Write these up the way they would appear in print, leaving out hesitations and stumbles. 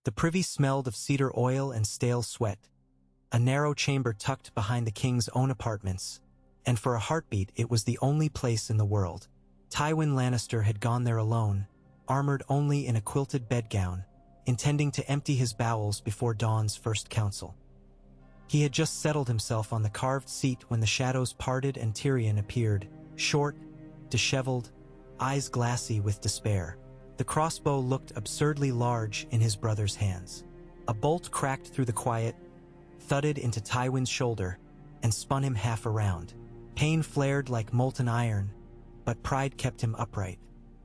The privy smelled of cedar oil and stale sweat, a narrow chamber tucked behind the king's own apartments, and for a heartbeat it was the only place in the world. Tywin Lannister had gone there alone, armored only in a quilted bedgown, intending to empty his bowels before dawn's first council. He had just settled himself on the carved seat when the shadows parted and Tyrion appeared, short, disheveled, eyes glassy with despair. The crossbow looked absurdly large in his brother's hands. A bolt cracked through the quiet, thudded into Tywin's shoulder, and spun him half around. Pain flared like molten iron, but pride kept him upright.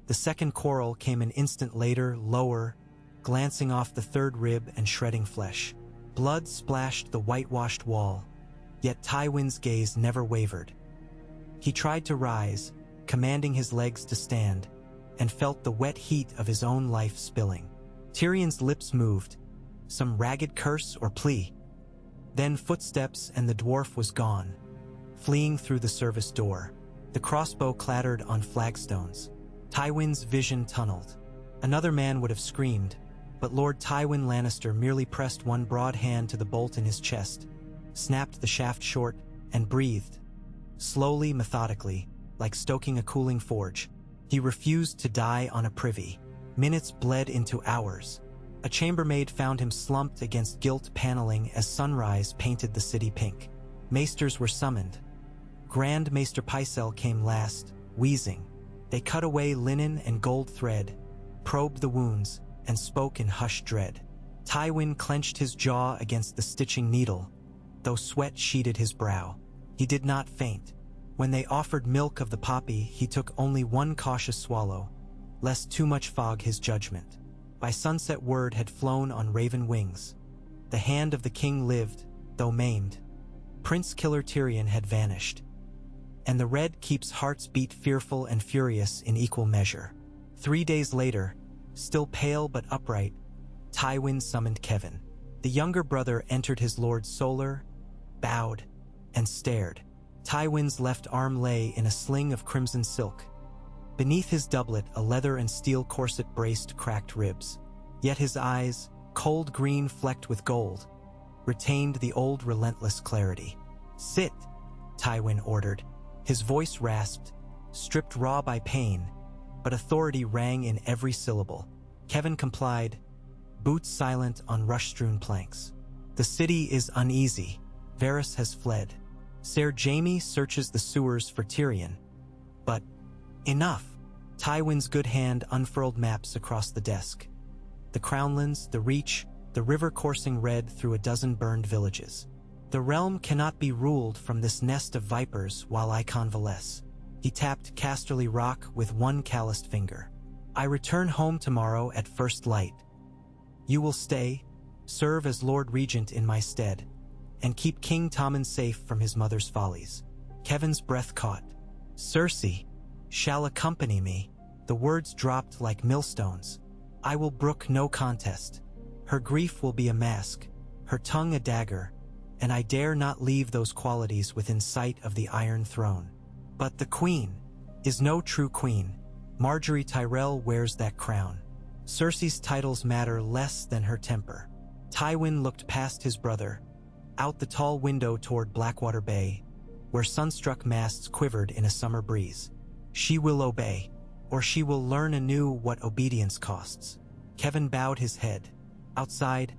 The second quarrel came an instant later, lower, glancing off the third rib and shredding flesh. Blood splashed the whitewashed wall, yet Tywin's gaze never wavered. He tried to rise, commanding his legs to stand, and felt the wet heat of his own life spilling. Tyrion's lips moved, some ragged curse or plea. Then footsteps and the dwarf was gone, fleeing through the service door. The crossbow clattered on flagstones. Tywin's vision tunneled. Another man would have screamed, but Lord Tywin Lannister merely pressed one broad hand to the bolt in his chest, snapped the shaft short, and breathed. Slowly, methodically, like stoking a cooling forge. He refused to die on a privy. Minutes bled into hours. A chambermaid found him slumped against gilt paneling as sunrise painted the city pink. Maesters were summoned. Grand Maester Pycelle came last, wheezing. They cut away linen and gold thread, probed the wounds, and spoke in hushed dread. Tywin clenched his jaw against the stitching needle, though sweat sheeted his brow. He did not faint. When they offered milk of the poppy, he took only one cautious swallow, lest too much fog his judgment. By sunset word had flown on raven wings. The hand of the king lived, though maimed. Prince Killer Tyrion had vanished. And the red keeps hearts beat fearful and furious in equal measure. 3 days later, still pale but upright, Tywin summoned Kevan. The younger brother entered his lord's solar, bowed, and stared. Tywin's left arm lay in a sling of crimson silk. Beneath his doublet, a leather and steel corset braced cracked ribs. Yet his eyes, cold green flecked with gold, retained the old relentless clarity. "Sit," Tywin ordered. His voice rasped, stripped raw by pain, but authority rang in every syllable. Kevan complied, boots silent on rush-strewn planks. "The city is uneasy. Varys has fled. Ser Jaime searches the sewers for Tyrion. But enough!" Tywin's good hand unfurled maps across the desk. The Crownlands, the Reach, the river coursing red through a dozen burned villages. "The realm cannot be ruled from this nest of vipers while I convalesce." He tapped Casterly Rock with one calloused finger. "I return home tomorrow at first light. You will stay, serve as Lord Regent in my stead, and keep King Tommen safe from his mother's follies." Kevan's breath caught. "Cersei shall accompany me." The words dropped like millstones. "I will brook no contest. Her grief will be a mask, her tongue a dagger, and I dare not leave those qualities within sight of the Iron Throne. But the Queen is no true queen. Marjorie Tyrell wears that crown. Cersei's titles matter less than her temper." Tywin looked past his brother, out the tall window toward Blackwater Bay, where sunstruck masts quivered in a summer breeze. "She will obey, or she will learn anew what obedience costs." Kevan bowed his head. Outside,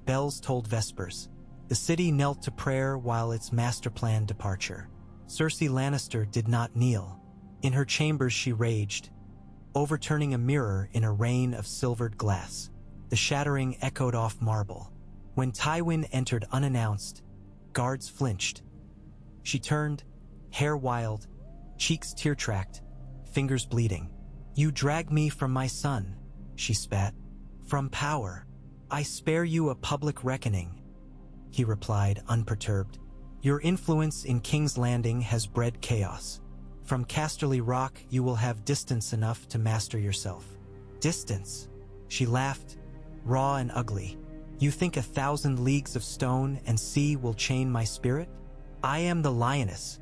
bells tolled vespers. The city knelt to prayer while its master-planned departure. Cersei Lannister did not kneel. In her chambers she raged, overturning a mirror in a rain of silvered glass. The shattering echoed off marble. When Tywin entered unannounced, guards flinched. She turned, hair wild, cheeks tear-tracked, fingers bleeding. "You drag me from my son," she spat. "From power. I spare you a public reckoning," he replied, unperturbed. "Your influence in King's Landing has bred chaos. From Casterly Rock you will have distance enough to master yourself." "Distance?" She laughed, raw and ugly. "You think 1,000 leagues of stone and sea will chain my spirit? I am the lioness.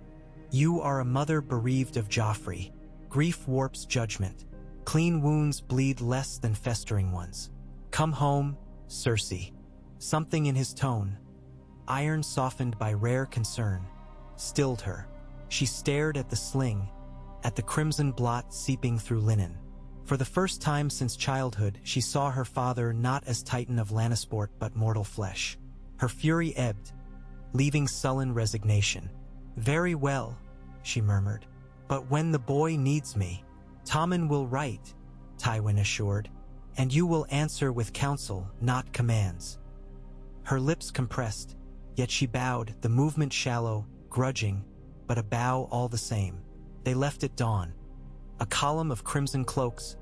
You are a mother bereaved of Joffrey. Grief warps judgment. Clean wounds bleed less than festering ones. Come home, Cersei. Something in his tone, iron softened by rare concern, stilled her. She stared at the sling, at the crimson blot seeping through linen. For the first time since childhood, she saw her father not as Titan of Lannisport but mortal flesh. Her fury ebbed, leaving sullen resignation. "Very well," she murmured. "But when the boy needs me, Tommen will write," Tywin assured, "and you will answer with counsel, not commands." Her lips compressed, yet she bowed, the movement shallow, grudging, but a bow all the same. They left at dawn. A column of crimson cloaks,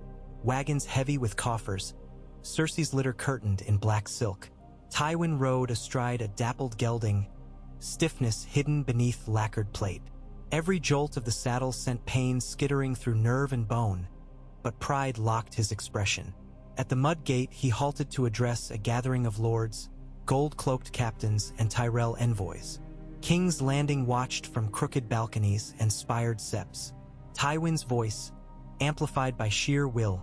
wagons heavy with coffers, Cersei's litter curtained in black silk. Tywin rode astride a dappled gelding, stiffness hidden beneath lacquered plate. Every jolt of the saddle sent pain skittering through nerve and bone, but pride locked his expression. At the mud gate, he halted to address a gathering of lords, gold-cloaked captains, and Tyrell envoys. King's Landing watched from crooked balconies and spired steps. Tywin's voice, amplified by sheer will,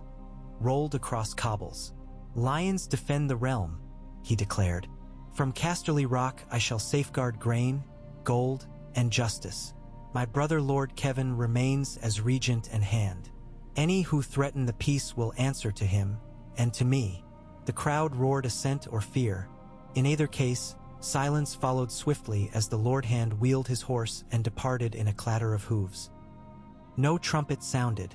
rolled across cobbles. "Lions defend the realm," he declared. "From Casterly Rock I shall safeguard grain, gold, and justice. My brother Lord Kevin remains as regent and hand. Any who threaten the peace will answer to him, and to me." The crowd roared assent or fear. In either case, silence followed swiftly as the Lord Hand wheeled his horse and departed in a clatter of hooves. No trumpet sounded,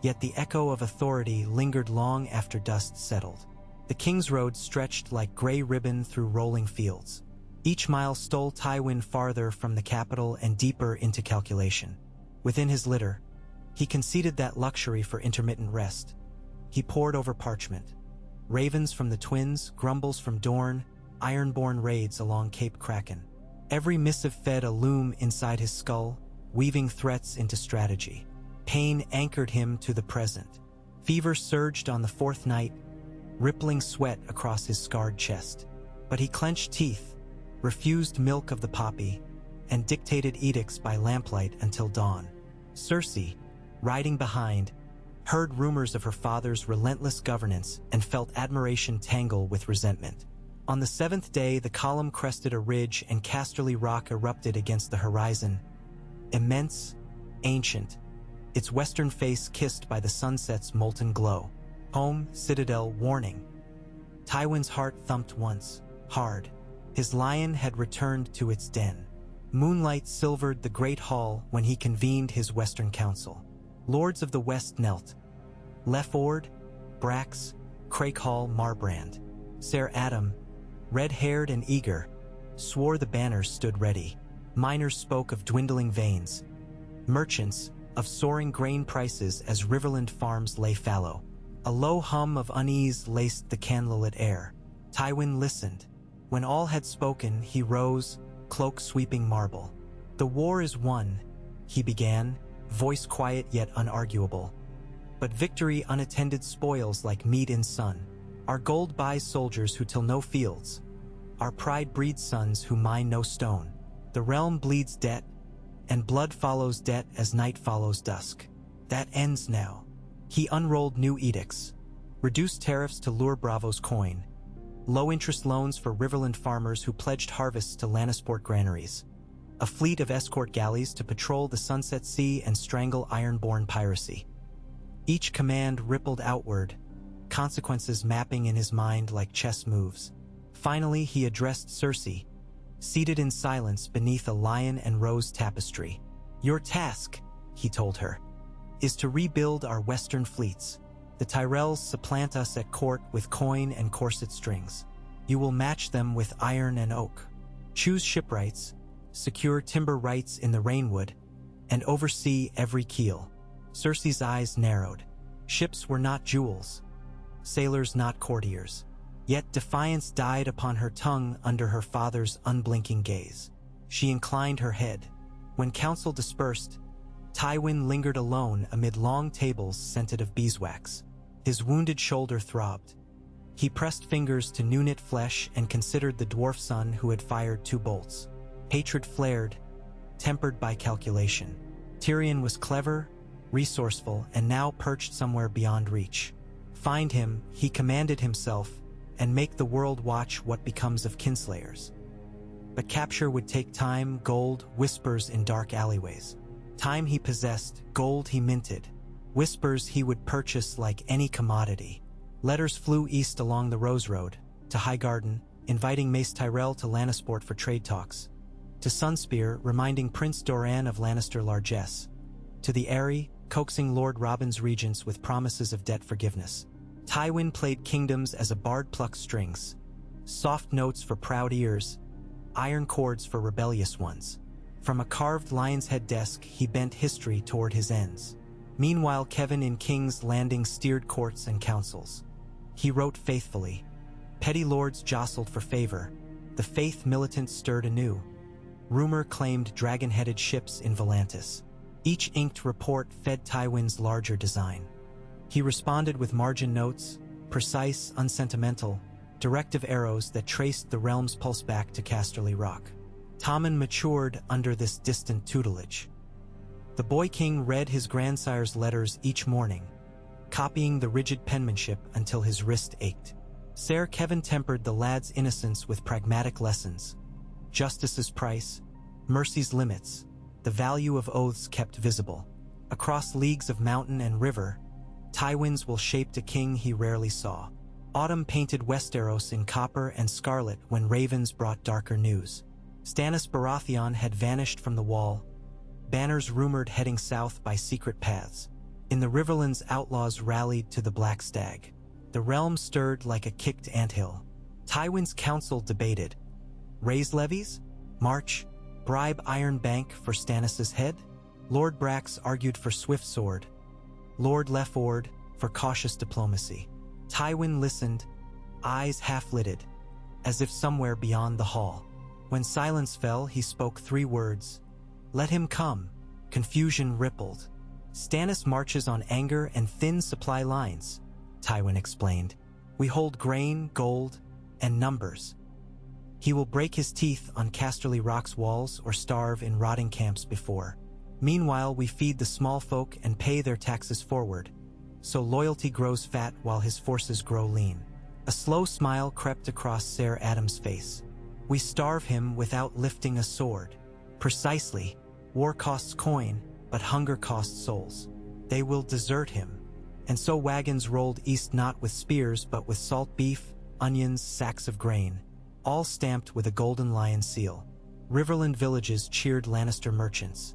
yet the echo of authority lingered long after dust settled. The King's Road stretched like gray ribbon through rolling fields. Each mile stole Tywin farther from the capital and deeper into calculation. Within his litter, he conceded that luxury for intermittent rest. He pored over parchment. Ravens from the Twins, grumbles from Dorne, ironborn raids along Cape Kraken. Every missive fed a loom inside his skull, weaving threats into strategy. Pain anchored him to the present. Fever surged on the fourth night, rippling sweat across his scarred chest. But he clenched teeth, refused milk of the poppy, and dictated edicts by lamplight until dawn. Cersei, riding behind, heard rumors of her father's relentless governance and felt admiration tangle with resentment. On the seventh day, the column crested a ridge and Casterly Rock erupted against the horizon. Immense, ancient, its western face kissed by the sunset's molten glow. Home, citadel, warning. Tywin's heart thumped once, hard. His lion had returned to its den. Moonlight silvered the great hall when he convened his western council. Lords of the West knelt. Lefford, Brax, Crakehall, Marbrand. Ser Adam, red-haired and eager, swore the banners stood ready. Miners spoke of dwindling veins. Merchants, of soaring grain prices as Riverland farms lay fallow. A low hum of unease laced the candlelit air. Tywin listened. When all had spoken, he rose, cloak sweeping marble. "The war is won," he began, voice quiet yet unarguable. "But victory unattended spoils like meat in sun. Our gold buys soldiers who till no fields. Our pride breeds sons who mine no stone. The realm bleeds debt, and blood follows debt as night follows dusk. That ends now." He unrolled new edicts, reduced tariffs to lure Bravo's coin, low-interest loans for Riverland farmers who pledged harvests to Lannisport granaries, a fleet of escort galleys to patrol the Sunset Sea and strangle ironborn piracy. Each command rippled outward, consequences mapping in his mind like chess moves. Finally, he addressed Cersei, seated in silence beneath a lion and rose tapestry. "Your task," he told her, "is to rebuild our western fleets. The Tyrells supplant us at court with coin and corset strings. You will match them with iron and oak. Choose shipwrights, secure timber rights in the Rainwood, and oversee every keel." Cersei's eyes narrowed. Ships were not jewels, sailors not courtiers. Yet defiance died upon her tongue under her father's unblinking gaze. She inclined her head. When council dispersed, Tywin lingered alone amid long tables scented of beeswax. His wounded shoulder throbbed. He pressed fingers to new-knit flesh and considered the dwarf son who had fired 2 bolts. Hatred flared, tempered by calculation. Tyrion was clever, resourceful, and now perched somewhere beyond reach. Find him, he commanded himself, and make the world watch what becomes of kinslayers. But capture would take time, gold, whispers in dark alleyways. Time he possessed, gold he minted, whispers he would purchase like any commodity. Letters flew east along the Rose Road, to Highgarden, inviting Mace Tyrell to Lannisport for trade talks, to Sunspear, reminding Prince Doran of Lannister largesse, to the Eyrie, coaxing Lord Robin's regents with promises of debt forgiveness. Tywin played kingdoms as a bard plucks strings, soft notes for proud ears, iron chords for rebellious ones. From a carved lion's head desk, he bent history toward his ends. Meanwhile, Kevin in King's Landing steered courts and councils. He wrote faithfully. Petty lords jostled for favor. The faith militant stirred anew. Rumor claimed dragon-headed ships in Volantis. Each inked report fed Tywin's larger design. He responded with margin notes, precise, unsentimental, directive arrows that traced the realm's pulse back to Casterly Rock. Tommen matured under this distant tutelage. The boy king read his grandsire's letters each morning, copying the rigid penmanship until his wrist ached. Ser Kevin tempered the lad's innocence with pragmatic lessons. Justice's price, mercy's limits, the value of oaths kept visible. Across leagues of mountain and river, Tywin's will shaped a king he rarely saw. Autumn painted Westeros in copper and scarlet when ravens brought darker news. Stannis Baratheon had vanished from the wall, banners rumored heading south by secret paths. In the Riverlands, outlaws rallied to the Black Stag. The realm stirred like a kicked anthill. Tywin's council debated. Raise levies? March? Bribe Iron Bank for Stannis' head? Lord Brax argued for swift sword. Lord Lefford for cautious diplomacy. Tywin listened, eyes half-lidded, as if somewhere beyond the hall. When silence fell, he spoke 3 words. Let him come. Confusion rippled. Stannis marches on anger and thin supply lines, Tywin explained. We hold grain, gold, and numbers. He will break his teeth on Casterly Rock's walls or starve in rotting camps before. Meanwhile, we feed the small folk and pay their taxes forward, so loyalty grows fat while his forces grow lean. A slow smile crept across Ser Adam's face. We starve him without lifting a sword. Precisely. War costs coin, but hunger costs souls. They will desert him. And so wagons rolled east not with spears but with salt beef, onions, sacks of grain, all stamped with a golden lion seal. Riverland villages cheered Lannister merchants.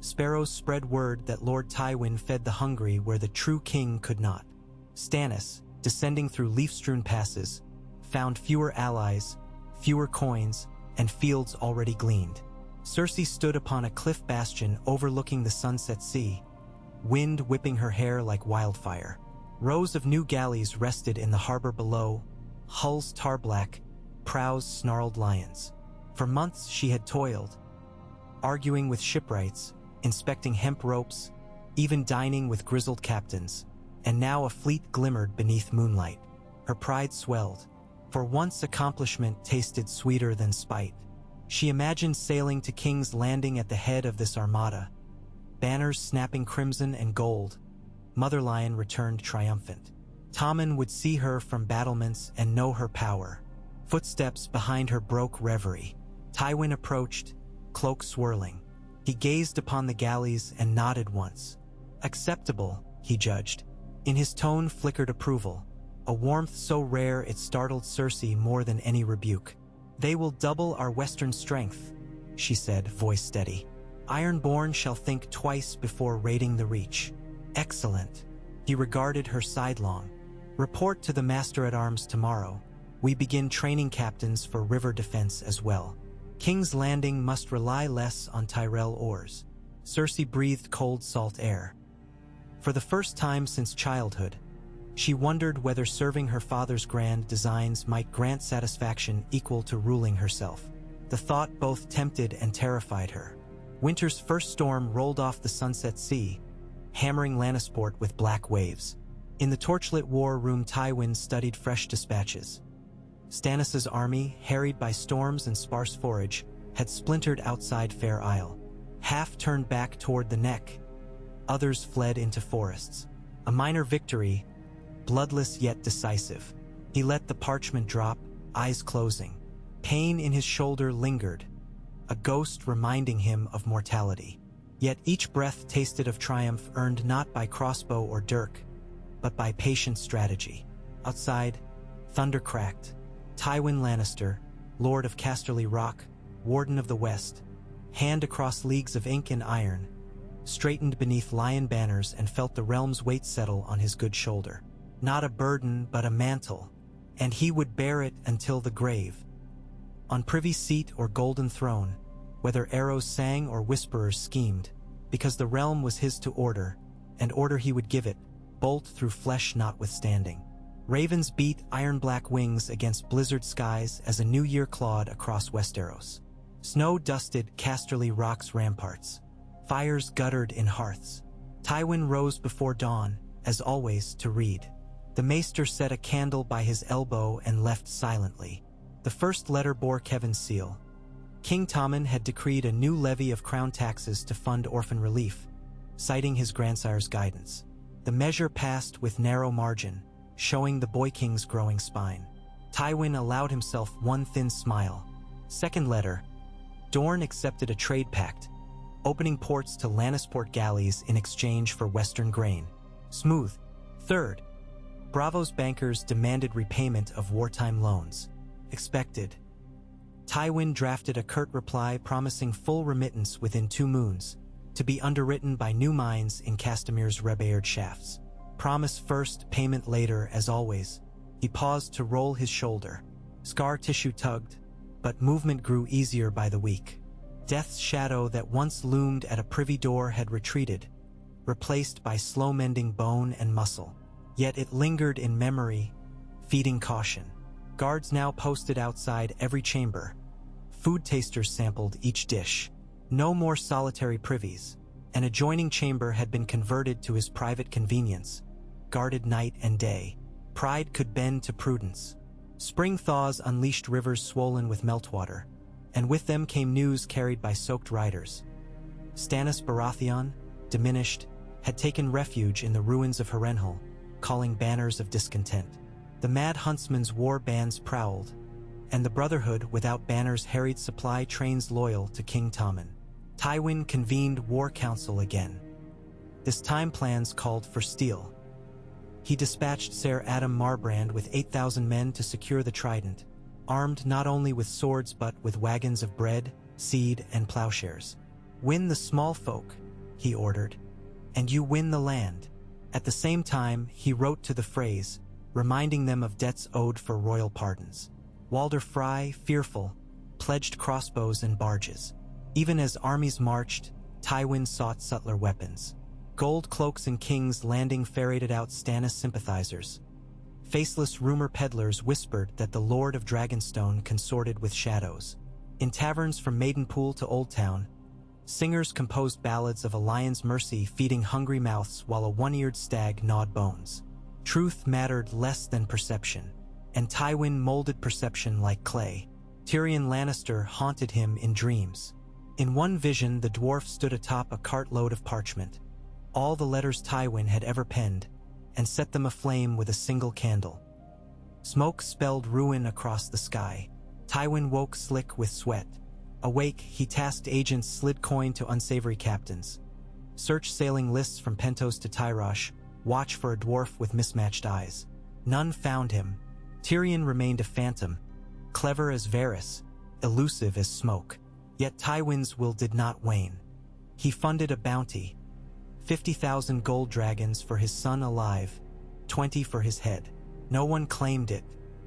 Sparrows spread word that Lord Tywin fed the hungry where the true king could not. Stannis, descending through leaf-strewn passes, found fewer allies, fewer coins, and fields already gleaned. Cersei stood upon a cliff bastion overlooking the sunset sea, wind whipping her hair like wildfire. Rows of new galleys rested in the harbor below, hulls tar-black, prows snarled lions. For months she had toiled, arguing with shipwrights, inspecting hemp ropes, even dining with grizzled captains, and now a fleet glimmered beneath moonlight. Her pride swelled. For once accomplishment tasted sweeter than spite. She imagined sailing to King's Landing at the head of this armada, banners snapping crimson and gold. Mother Lion returned triumphant. Tommen would see her from battlements and know her power. Footsteps behind her broke reverie. Tywin approached, cloak swirling. He gazed upon the galleys and nodded once. Acceptable, he judged. In his tone flickered approval, a warmth so rare it startled Cersei more than any rebuke. They will double our western strength, she said, voice steady. Ironborn shall think twice before raiding the Reach. Excellent. He regarded her sidelong. Report to the Master-at-Arms tomorrow. We begin training captains for river defense as well. King's Landing must rely less on Tyrell oars. Cersei breathed cold salt air. For the first time since childhood, she wondered whether serving her father's grand designs might grant satisfaction equal to ruling herself. The thought both tempted and terrified her. Winter's first storm rolled off the sunset sea, hammering Lannisport with black waves. In the torchlit war room, Tywin studied fresh dispatches. Stannis' army, harried by storms and sparse forage, had splintered outside Fair Isle. Half turned back toward the Neck. Others fled into forests. A minor victory, bloodless yet decisive. He let the parchment drop, eyes closing. Pain in his shoulder lingered, a ghost reminding him of mortality. Yet each breath tasted of triumph earned not by crossbow or dirk, but by patient strategy. Outside, thunder cracked. Tywin Lannister, Lord of Casterly Rock, Warden of the West, hand across leagues of ink and iron, straightened beneath lion banners and felt the realm's weight settle on his good shoulder. Not a burden, but a mantle, and he would bear it until the grave. On privy seat or golden throne, whether arrows sang or whisperers schemed, because the realm was his to order, and order he would give it, bolt through flesh notwithstanding. Ravens beat iron-black wings against blizzard skies as a new year clawed across Westeros. Snow dusted Casterly Rock's ramparts. Fires guttered in hearths. Tywin rose before dawn, as always, to read. The maester set a candle by his elbow and left silently. The first letter bore Kevin's seal. King Tommen had decreed a new levy of crown taxes to fund orphan relief, citing his grandsire's guidance. The measure passed with narrow margin, showing the boy king's growing spine. Tywin allowed himself one thin smile. Second letter, Dorne accepted a trade pact, opening ports to Lannisport galleys in exchange for western grain. Smooth. Third, Bravo's bankers demanded repayment of wartime loans. Expected. Tywin drafted a curt reply promising full remittance within 2 moons, to be underwritten by new mines in Castemir's Rebayard shafts. Promise first, payment later, as always. He paused to roll his shoulder. Scar tissue tugged, but movement grew easier by the week. Death's shadow that once loomed at a privy door had retreated, replaced by slow-mending bone and muscle. Yet it lingered in memory, feeding caution. Guards now posted outside every chamber. Food tasters sampled each dish. No more solitary privies. An adjoining chamber had been converted to his private convenience, guarded night and day. Pride could bend to prudence. Spring thaws unleashed rivers swollen with meltwater, and with them came news carried by soaked riders. Stannis Baratheon, diminished, had taken refuge in the ruins of Harrenhal, calling banners of discontent. The mad huntsman's war bands prowled, and the Brotherhood without banners harried supply trains loyal to King Tommen. Tywin convened war council again. This time plans called for steel. He dispatched Ser Adam Marbrand with 8,000 men to secure the Trident, armed not only with swords but with wagons of bread, seed, and plowshares. Win the small folk, he ordered, and you win the land. At the same time, he wrote to the Freys, reminding them of debts owed for royal pardons. Walder Frey, fearful, pledged crossbows and barges. Even as armies marched, Tywin sought subtler weapons. Gold cloaks and King's Landing ferreted out Stannis sympathizers. Faceless rumor peddlers whispered that the Lord of Dragonstone consorted with shadows. In taverns from Maidenpool to Old Town, singers composed ballads of a lion's mercy feeding hungry mouths while a one-eared stag gnawed bones. Truth mattered less than perception, and Tywin molded perception like clay. Tyrion Lannister haunted him in dreams. In one vision, the dwarf stood atop a cartload of parchment, all the letters Tywin had ever penned, and set them aflame with a single candle. Smoke spelled ruin across the sky. Tywin woke slick with sweat. Awake, he tasked agents slid coin to unsavory captains. Search sailing lists from Pentos to Tyrosh, watch for a dwarf with mismatched eyes. None found him. Tyrion remained a phantom, clever as Varys, elusive as smoke. Yet Tywin's will did not wane. He funded a bounty, 50,000 gold dragons for his son alive, 20 for his head. No one claimed it.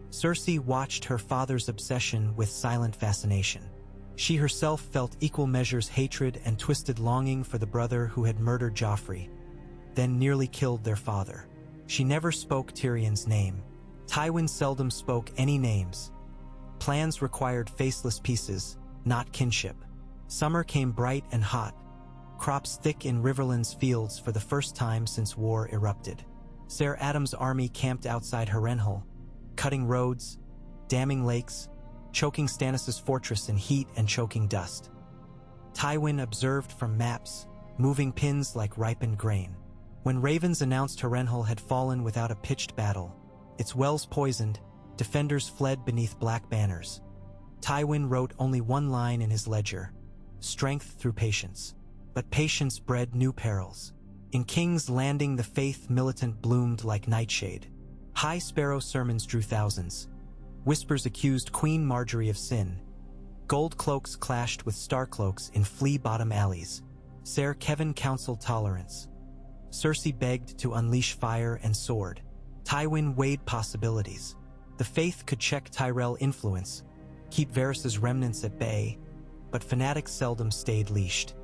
Cersei watched her father's obsession with silent fascination. She herself felt equal measures hatred and twisted longing for the brother who had murdered Joffrey, then nearly killed their father. She never spoke Tyrion's name. Tywin seldom spoke any names. Plans required faceless pieces, not kinship. Summer came bright and hot, crops thick in Riverland's fields for the first time since war erupted. Ser Adam's army camped outside Harrenhal, cutting roads, damming lakes, choking Stannis' fortress in heat and choking dust. Tywin observed from maps, moving pins like ripened grain. When ravens announced Harrenhal had fallen without a pitched battle, its wells poisoned, Defenders fled beneath black banners. Tywin wrote only one line in his ledger: strength through patience. But patience bred new perils. In King's Landing, the faith militant bloomed like nightshade. High Sparrow sermons drew thousands. Whispers accused Queen Marjorie of sin. Gold cloaks clashed with star cloaks in flea-bottom alleys. Ser Kevin counseled tolerance. Cersei begged to unleash fire and sword. Tywin weighed possibilities. The faith could check Tyrell influence, keep Varys' remnants at bay, but fanatics seldom stayed leashed.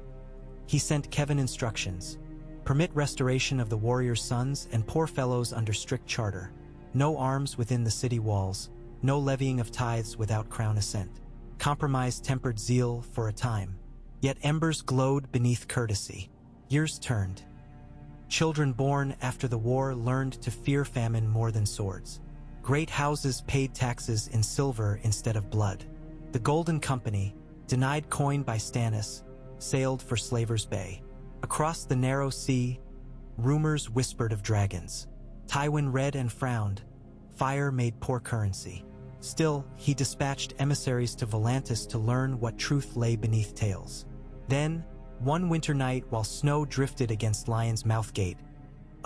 He sent Kevin instructions: permit restoration of the warriors' sons and poor fellows under strict charter. No arms within the city walls, no levying of tithes without crown assent. Compromise tempered zeal for a time. Yet embers glowed beneath courtesy. Years turned. Children born after the war learned to fear famine more than swords. Great houses paid taxes in silver instead of blood. The Golden Company, denied coin by Stannis, sailed for Slaver's Bay. Across the narrow sea, rumors whispered of dragons. Tywin read and frowned. Fire made poor currency. Still, he dispatched emissaries to Volantis to learn what truth lay beneath tales. Then, one winter night while snow drifted against Lion's Mouth Gate,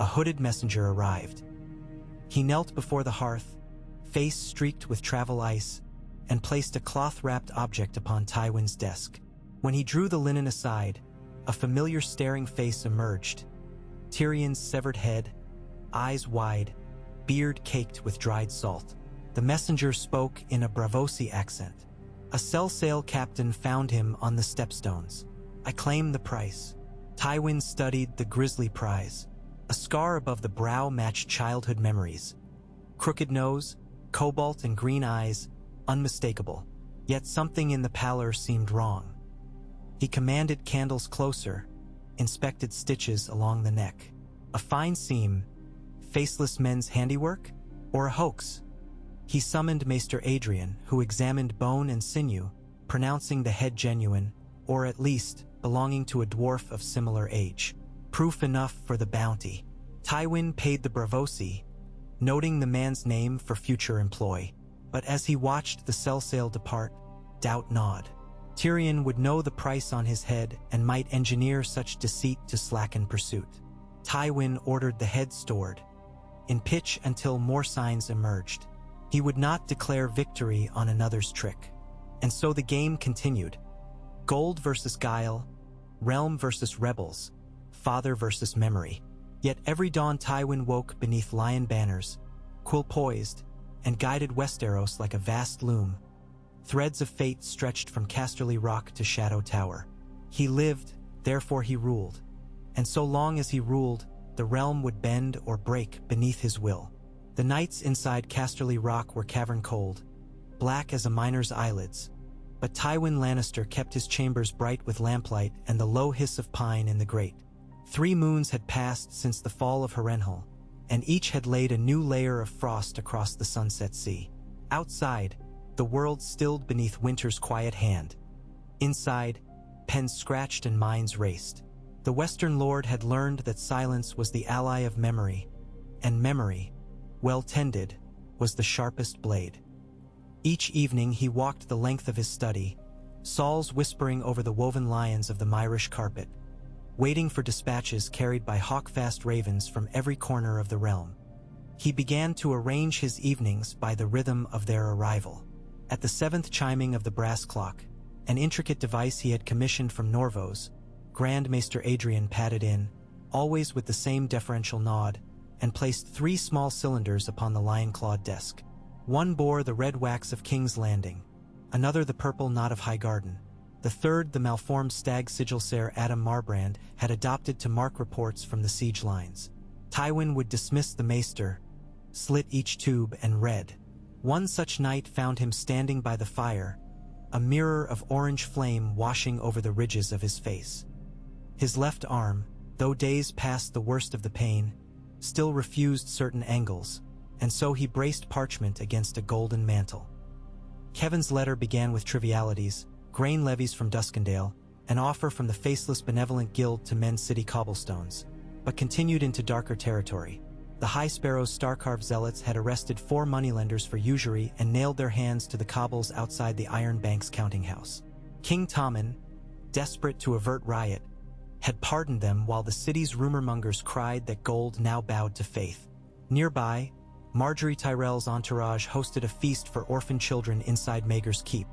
a hooded messenger arrived. He knelt before the hearth, face streaked with travel ice, and placed a cloth-wrapped object upon Tywin's desk. When he drew the linen aside, a familiar staring face emerged. Tyrion's severed head, eyes wide, beard caked with dried salt. The messenger spoke in a Braavosi accent. A Sell-Sail captain found him on the stepstones. I claim the price. Tywin studied the grisly prize. A scar above the brow matched childhood memories. Crooked nose, cobalt and green eyes, unmistakable. Yet something in the pallor seemed wrong. He commanded candles closer, inspected stitches along the neck. A fine seam, faceless men's handiwork, or a hoax? He summoned Maester Adrian, who examined bone and sinew, pronouncing the head genuine, or at least belonging to a dwarf of similar age. Proof enough for the bounty. Tywin paid the Braavosi, noting the man's name for future employ. But as he watched the Sell-Sail depart, doubt gnawed. Tyrion would know the price on his head and might engineer such deceit to slacken pursuit. Tywin ordered the head stored, in pitch until more signs emerged. He would not declare victory on another's trick. And so the game continued. Gold versus guile, realm versus rebels, father versus memory. Yet every dawn Tywin woke beneath lion banners, quill poised, and guided Westeros like a vast loom. Threads of fate stretched from Casterly Rock to Shadow Tower. He lived, therefore he ruled. And so long as he ruled, the realm would bend or break beneath his will. The nights inside Casterly Rock were cavern cold, black as a miner's eyelids. But Tywin Lannister kept his chambers bright with lamplight and the low hiss of pine in the grate. 3 moons had passed since the fall of Harrenhal, and each had laid a new layer of frost across the sunset sea. Outside, the world stilled beneath winter's quiet hand. Inside, pens scratched and minds raced. The Western Lord had learned that silence was the ally of memory, and memory, well tended, was the sharpest blade. Each evening he walked the length of his study, Saul's whispering over the woven lions of the Myrish carpet, waiting for dispatches carried by hawk-fast ravens from every corner of the realm. He began to arrange his evenings by the rhythm of their arrival. At the 7th chiming of the brass clock, an intricate device he had commissioned from Norvos, Grand Maester Adrian padded in, always with the same deferential nod, and placed 3 small cylinders upon the lion-clawed desk. One bore the red wax of King's Landing, another the purple knot of Highgarden, the third the malformed stag sigil Ser Adam Marbrand had adopted to mark reports from the siege lines. Tywin would dismiss the maester, slit each tube, and read. One such night found him standing by the fire, a mirror of orange flame washing over the ridges of his face. His left arm, though days past the worst of the pain, still refused certain angles, and so he braced parchment against a golden mantle. Kevin's letter began with trivialities: grain levies from Duskendale, an offer from the faceless benevolent guild to mend city cobblestones, but continued into darker territory. The High Sparrow's star-carved zealots had arrested 4 moneylenders for usury and nailed their hands to the cobbles outside the Iron Bank's counting house. King Tommen, desperate to avert riot, had pardoned them while the city's rumor-mongers cried that gold now bowed to faith. Nearby, Marjorie Tyrell's entourage hosted a feast for orphan children inside Maegor's Keep,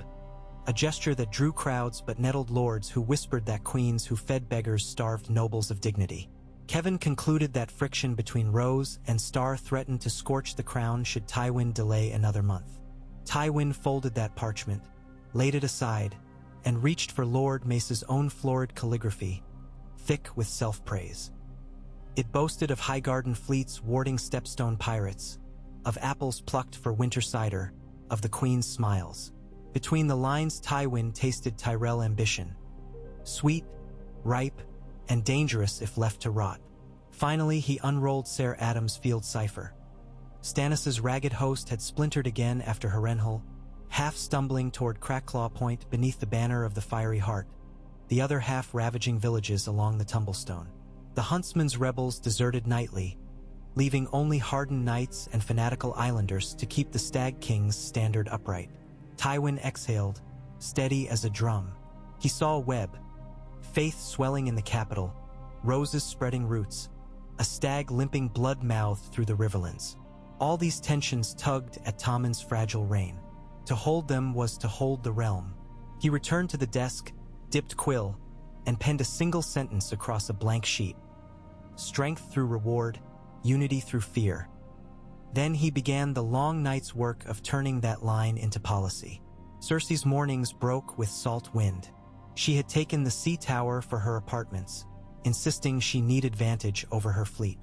a gesture that drew crowds but nettled lords who whispered that queens who fed beggars starved nobles of dignity. Kevin concluded that friction between Rose and Star threatened to scorch the crown should Tywin delay another month. Tywin folded that parchment, laid it aside, and reached for Lord Mace's own florid calligraphy, thick with self-praise. It boasted of Highgarden fleets warding Stepstone pirates, of apples plucked for winter cider, of the Queen's smiles. Between the lines, Tywin tasted Tyrell ambition. Sweet, ripe, and dangerous if left to rot. Finally, he unrolled Ser Adam's field cipher. Stannis's ragged host had splintered again after Harrenhal, half stumbling toward Crackclaw Point beneath the banner of the Fiery Heart, the other half ravaging villages along the Tumblestone. The Huntsman's rebels deserted nightly, leaving only hardened knights and fanatical islanders to keep the Stag King's standard upright. Tywin exhaled, steady as a drum. He saw a web, faith swelling in the capital, roses spreading roots, a stag limping blood-mouthed through the riverlands. All these tensions tugged at Tommen's fragile rein. To hold them was to hold the realm. He returned to the desk, dipped quill, and penned a single sentence across a blank sheet. Strength through reward, unity through fear. Then he began the long night's work of turning that line into policy. Cersei's mornings broke with salt wind. She had taken the sea tower for her apartments, insisting she needed vantage over her fleet.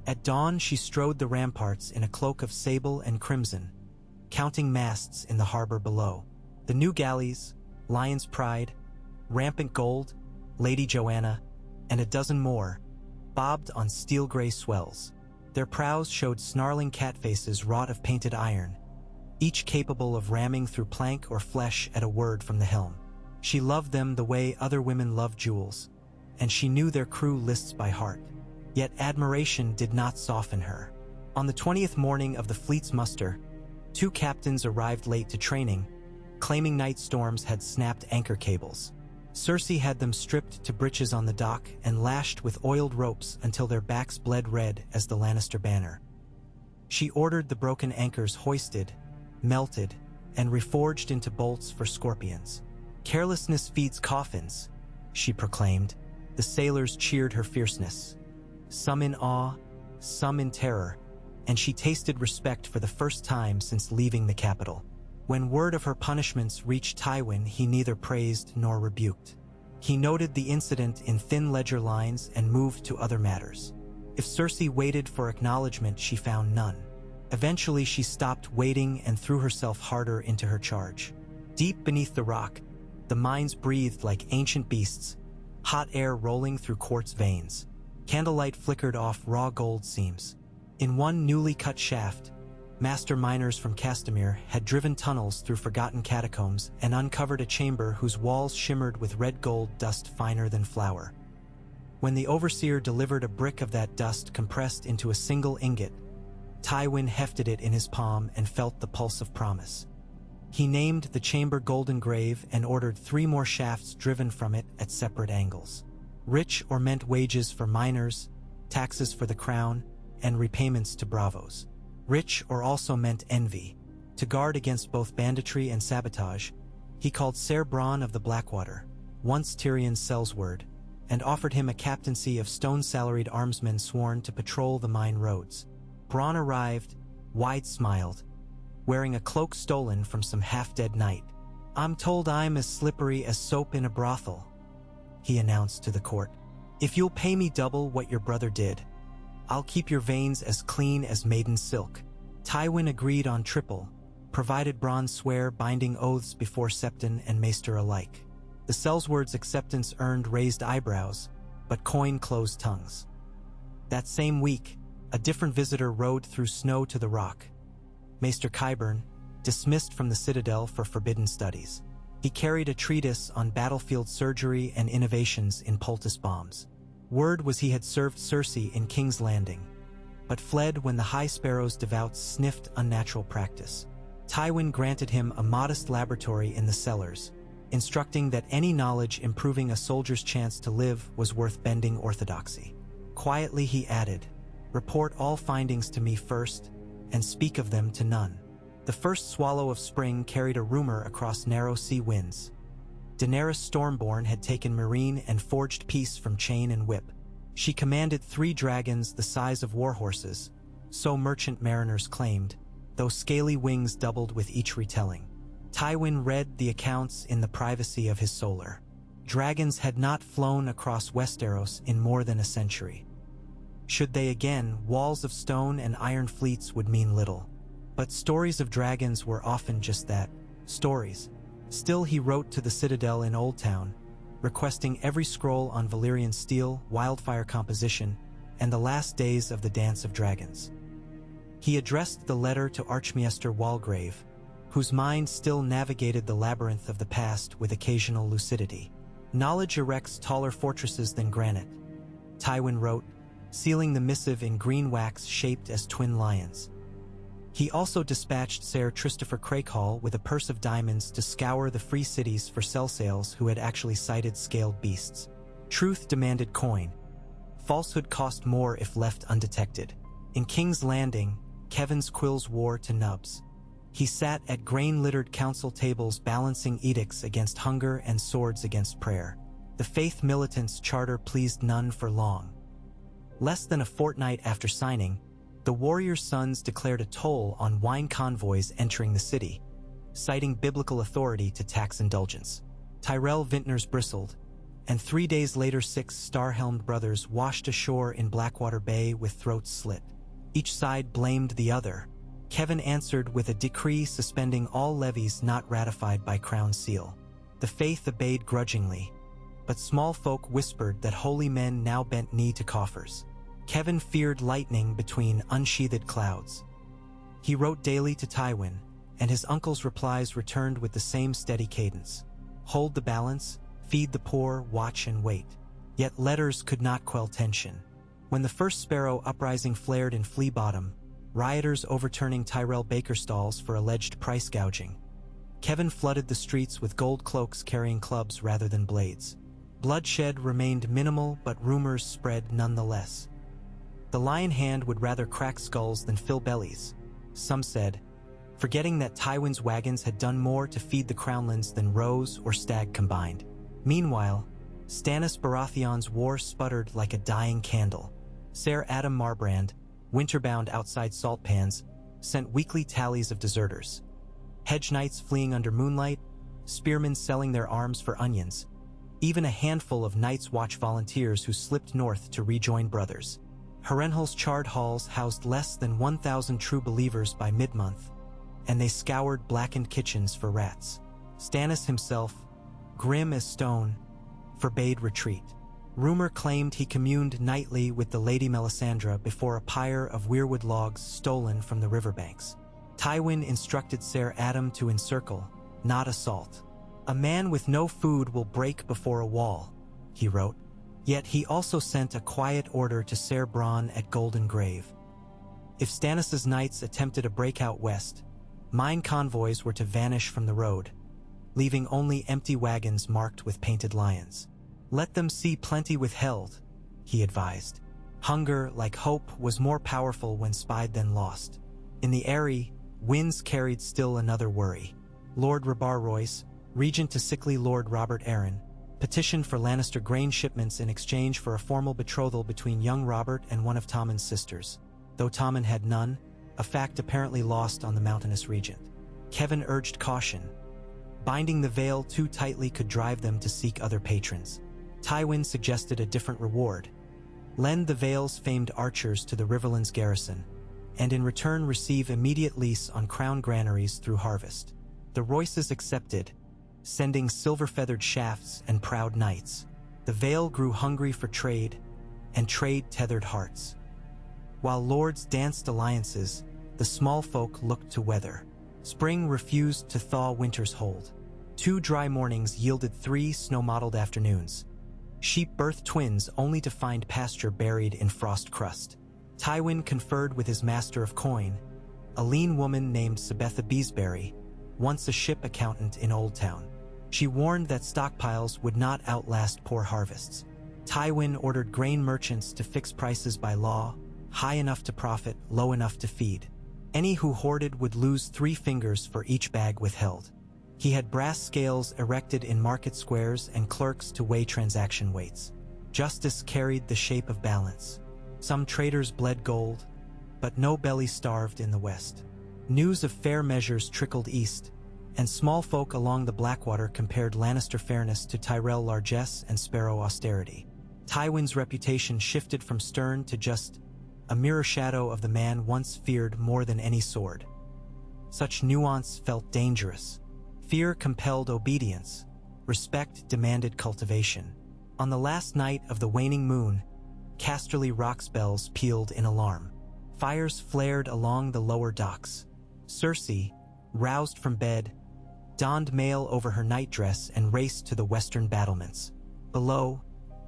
At dawn, she strode the ramparts in a cloak of sable and crimson, counting masts in the harbor below. The new galleys, Lion's Pride, Rampant Gold, Lady Joanna, and a dozen more, bobbed on steel-gray swells. Their prows showed snarling cat faces wrought of painted iron, each capable of ramming through plank or flesh at a word from the helm. She loved them the way other women love jewels, and she knew their crew lists by heart. Yet admiration did not soften her. On the 20th morning of the fleet's muster, 2 captains arrived late to training, claiming night storms had snapped anchor cables. Cersei had them stripped to breeches on the dock and lashed with oiled ropes until their backs bled red as the Lannister banner. She ordered the broken anchors hoisted, melted, and reforged into bolts for scorpions. "Carelessness feeds coffins," she proclaimed. The sailors cheered her fierceness, some in awe, some in terror, and she tasted respect for the first time since leaving the capital. When word of her punishments reached Tywin, he neither praised nor rebuked. He noted the incident in thin ledger lines and moved to other matters. If Cersei waited for acknowledgement, she found none. Eventually, she stopped waiting and threw herself harder into her charge. Deep beneath the rock, the mines breathed like ancient beasts, hot air rolling through quartz veins. Candlelight flickered off raw gold seams. In one newly cut shaft, master miners from Castamere had driven tunnels through forgotten catacombs and uncovered a chamber whose walls shimmered with red gold dust finer than flour. When the overseer delivered a brick of that dust compressed into a single ingot, Tywin hefted it in his palm and felt the pulse of promise. He named the chamber Golden Grave and ordered 3 more shafts driven from it at separate angles. Rich or meant wages for miners, taxes for the crown, and repayments to bravos. Rich or also meant envy. To guard against both banditry and sabotage, he called Ser Bronn of the Blackwater, once Tyrion's sellsword, and offered him a captaincy of stone-salaried armsmen sworn to patrol the mine roads. Bronn arrived, wide-smiled, wearing a cloak stolen from some half-dead knight. "I'm told I'm as slippery as soap in a brothel," he announced to the court. "If you'll pay me double what your brother did, I'll keep your veins as clean as maiden silk." Tywin agreed on triple, provided Bronn swear binding oaths before Septon and Maester alike. The sellsword's acceptance earned raised eyebrows, but Coin closed tongues. That same week, a different visitor rode through snow to the rock. Maester Qyburn, dismissed from the Citadel for forbidden studies. He carried a treatise on battlefield surgery and innovations in poultice bombs. Word was he had served Cersei in King's Landing, but fled when the High Sparrow's devouts sniffed unnatural practice. Tywin granted him a modest laboratory in the cellars, instructing that any knowledge improving a soldier's chance to live was worth bending orthodoxy. Quietly he added, "Report all findings to me first, and speak of them to none." The first swallow of spring carried a rumor across narrow sea winds. Daenerys Stormborn had taken Meereen and forged peace from chain and whip. She commanded 3 dragons the size of warhorses, so merchant mariners claimed, though scaly wings doubled with each retelling. Tywin read the accounts in the privacy of his solar. Dragons had not flown across Westeros in more than a century. Should they again, walls of stone and iron fleets would mean little. But stories of dragons were often just that, stories. Still he wrote to the Citadel in Old Town, requesting every scroll on Valyrian steel, wildfire composition, and the last days of the Dance of Dragons. He addressed the letter to Archmaester Walgrave, whose mind still navigated the labyrinth of the past with occasional lucidity. "Knowledge erects taller fortresses than granite," Tywin wrote, sealing the missive in green wax shaped as twin lions. He also dispatched Ser Christopher Crakehall with a purse of diamonds to scour the free cities for sell-sales who had actually sighted scaled beasts. Truth demanded coin. Falsehood cost more if left undetected. In King's Landing, Kevin's quills wore to nubs. He sat at grain-littered council tables balancing edicts against hunger and swords against prayer. The faith militant's charter pleased none for long. Less than a fortnight after signing, the warriors' sons declared a toll on wine convoys entering the city, citing biblical authority to tax indulgence. Tyrell Vintners bristled, and 3 days later 6 star-helmed brothers washed ashore in Blackwater Bay with throats slit. Each side blamed the other. Kevin answered with a decree suspending all levies not ratified by Crown Seal. The faith obeyed grudgingly, but small folk whispered that holy men now bent knee to coffers. Kevin feared lightning between unsheathed clouds. He wrote daily to Tywin, and his uncle's replies returned with the same steady cadence. Hold the balance, feed the poor, watch and wait. Yet letters could not quell tension. When the first Sparrow uprising flared in Flea Bottom, rioters overturning Tyrell Baker stalls for alleged price gouging, Kevin flooded the streets with gold cloaks carrying clubs rather than blades. Bloodshed remained minimal, but rumors spread nonetheless. The Lion Hand would rather crack skulls than fill bellies, some said, forgetting that Tywin's wagons had done more to feed the Crownlands than Rose or Stag combined. Meanwhile, Stannis Baratheon's war sputtered like a dying candle. Ser Adam Marbrand, winterbound outside salt pans, sent weekly tallies of deserters. Hedge knights fleeing under moonlight, spearmen selling their arms for onions, even a handful of Night's Watch volunteers who slipped north to rejoin brothers. Harrenhal's charred halls housed less than 1,000 true believers by mid-month, and they scoured blackened kitchens for rats. Stannis himself, grim as stone, forbade retreat. Rumor claimed he communed nightly with the Lady Melisandre before a pyre of weirwood logs stolen from the riverbanks. Tywin instructed Ser Adam to encircle, not assault. "A man with no food will break before a wall," he wrote. Yet he also sent a quiet order to Ser Bronn at Golden Grave. If Stannis' knights attempted a breakout west, mine convoys were to vanish from the road, leaving only empty wagons marked with painted lions. "Let them see plenty withheld," he advised. Hunger, like hope, was more powerful when spied than lost. In the Eyrie, winds carried still another worry. Lord Rabar Royce, regent to sickly Lord Robert Arryn, petitioned for Lannister grain shipments in exchange for a formal betrothal between young Robert and one of Tommen's sisters, though Tommen had none, a fact apparently lost on the mountainous regent. Kevin urged caution. Binding the Vale too tightly could drive them to seek other patrons. Tywin suggested a different reward. Lend the Vale's famed archers to the Riverlands garrison, and in return receive immediate lease on crown granaries through harvest. The Royces accepted, sending silver-feathered shafts and proud knights. The Vale grew hungry for trade, and trade tethered hearts. While lords danced alliances, the small folk looked to weather. Spring refused to thaw winter's hold. 2 dry mornings yielded 3 snow-mottled afternoons. Sheep birthed twins only to find pasture buried in frost crust. Tywin conferred with his master of coin, a lean woman named Sabetha Beesbury, once a ship accountant in Old Town. She warned that stockpiles would not outlast poor harvests. Tywin ordered grain merchants to fix prices by law, high enough to profit, low enough to feed. Any who hoarded would lose 3 fingers for each bag withheld. He had brass scales erected in market squares and clerks to weigh transaction weights. Justice carried the shape of balance. Some traders bled gold, but no belly starved in the West. News of fair measures trickled east, and small folk along the Blackwater compared Lannister fairness to Tyrell largesse and Sparrow austerity. Tywin's reputation shifted from stern to just a mirror shadow of the man once feared more than any sword. Such nuance felt dangerous. Fear compelled obedience. Respect demanded cultivation. On the last night of the waning moon, Casterly Rock's bells pealed in alarm. Fires flared along the lower docks. Cersei, roused from bed, donned mail over her nightdress and raced to the western battlements. Below,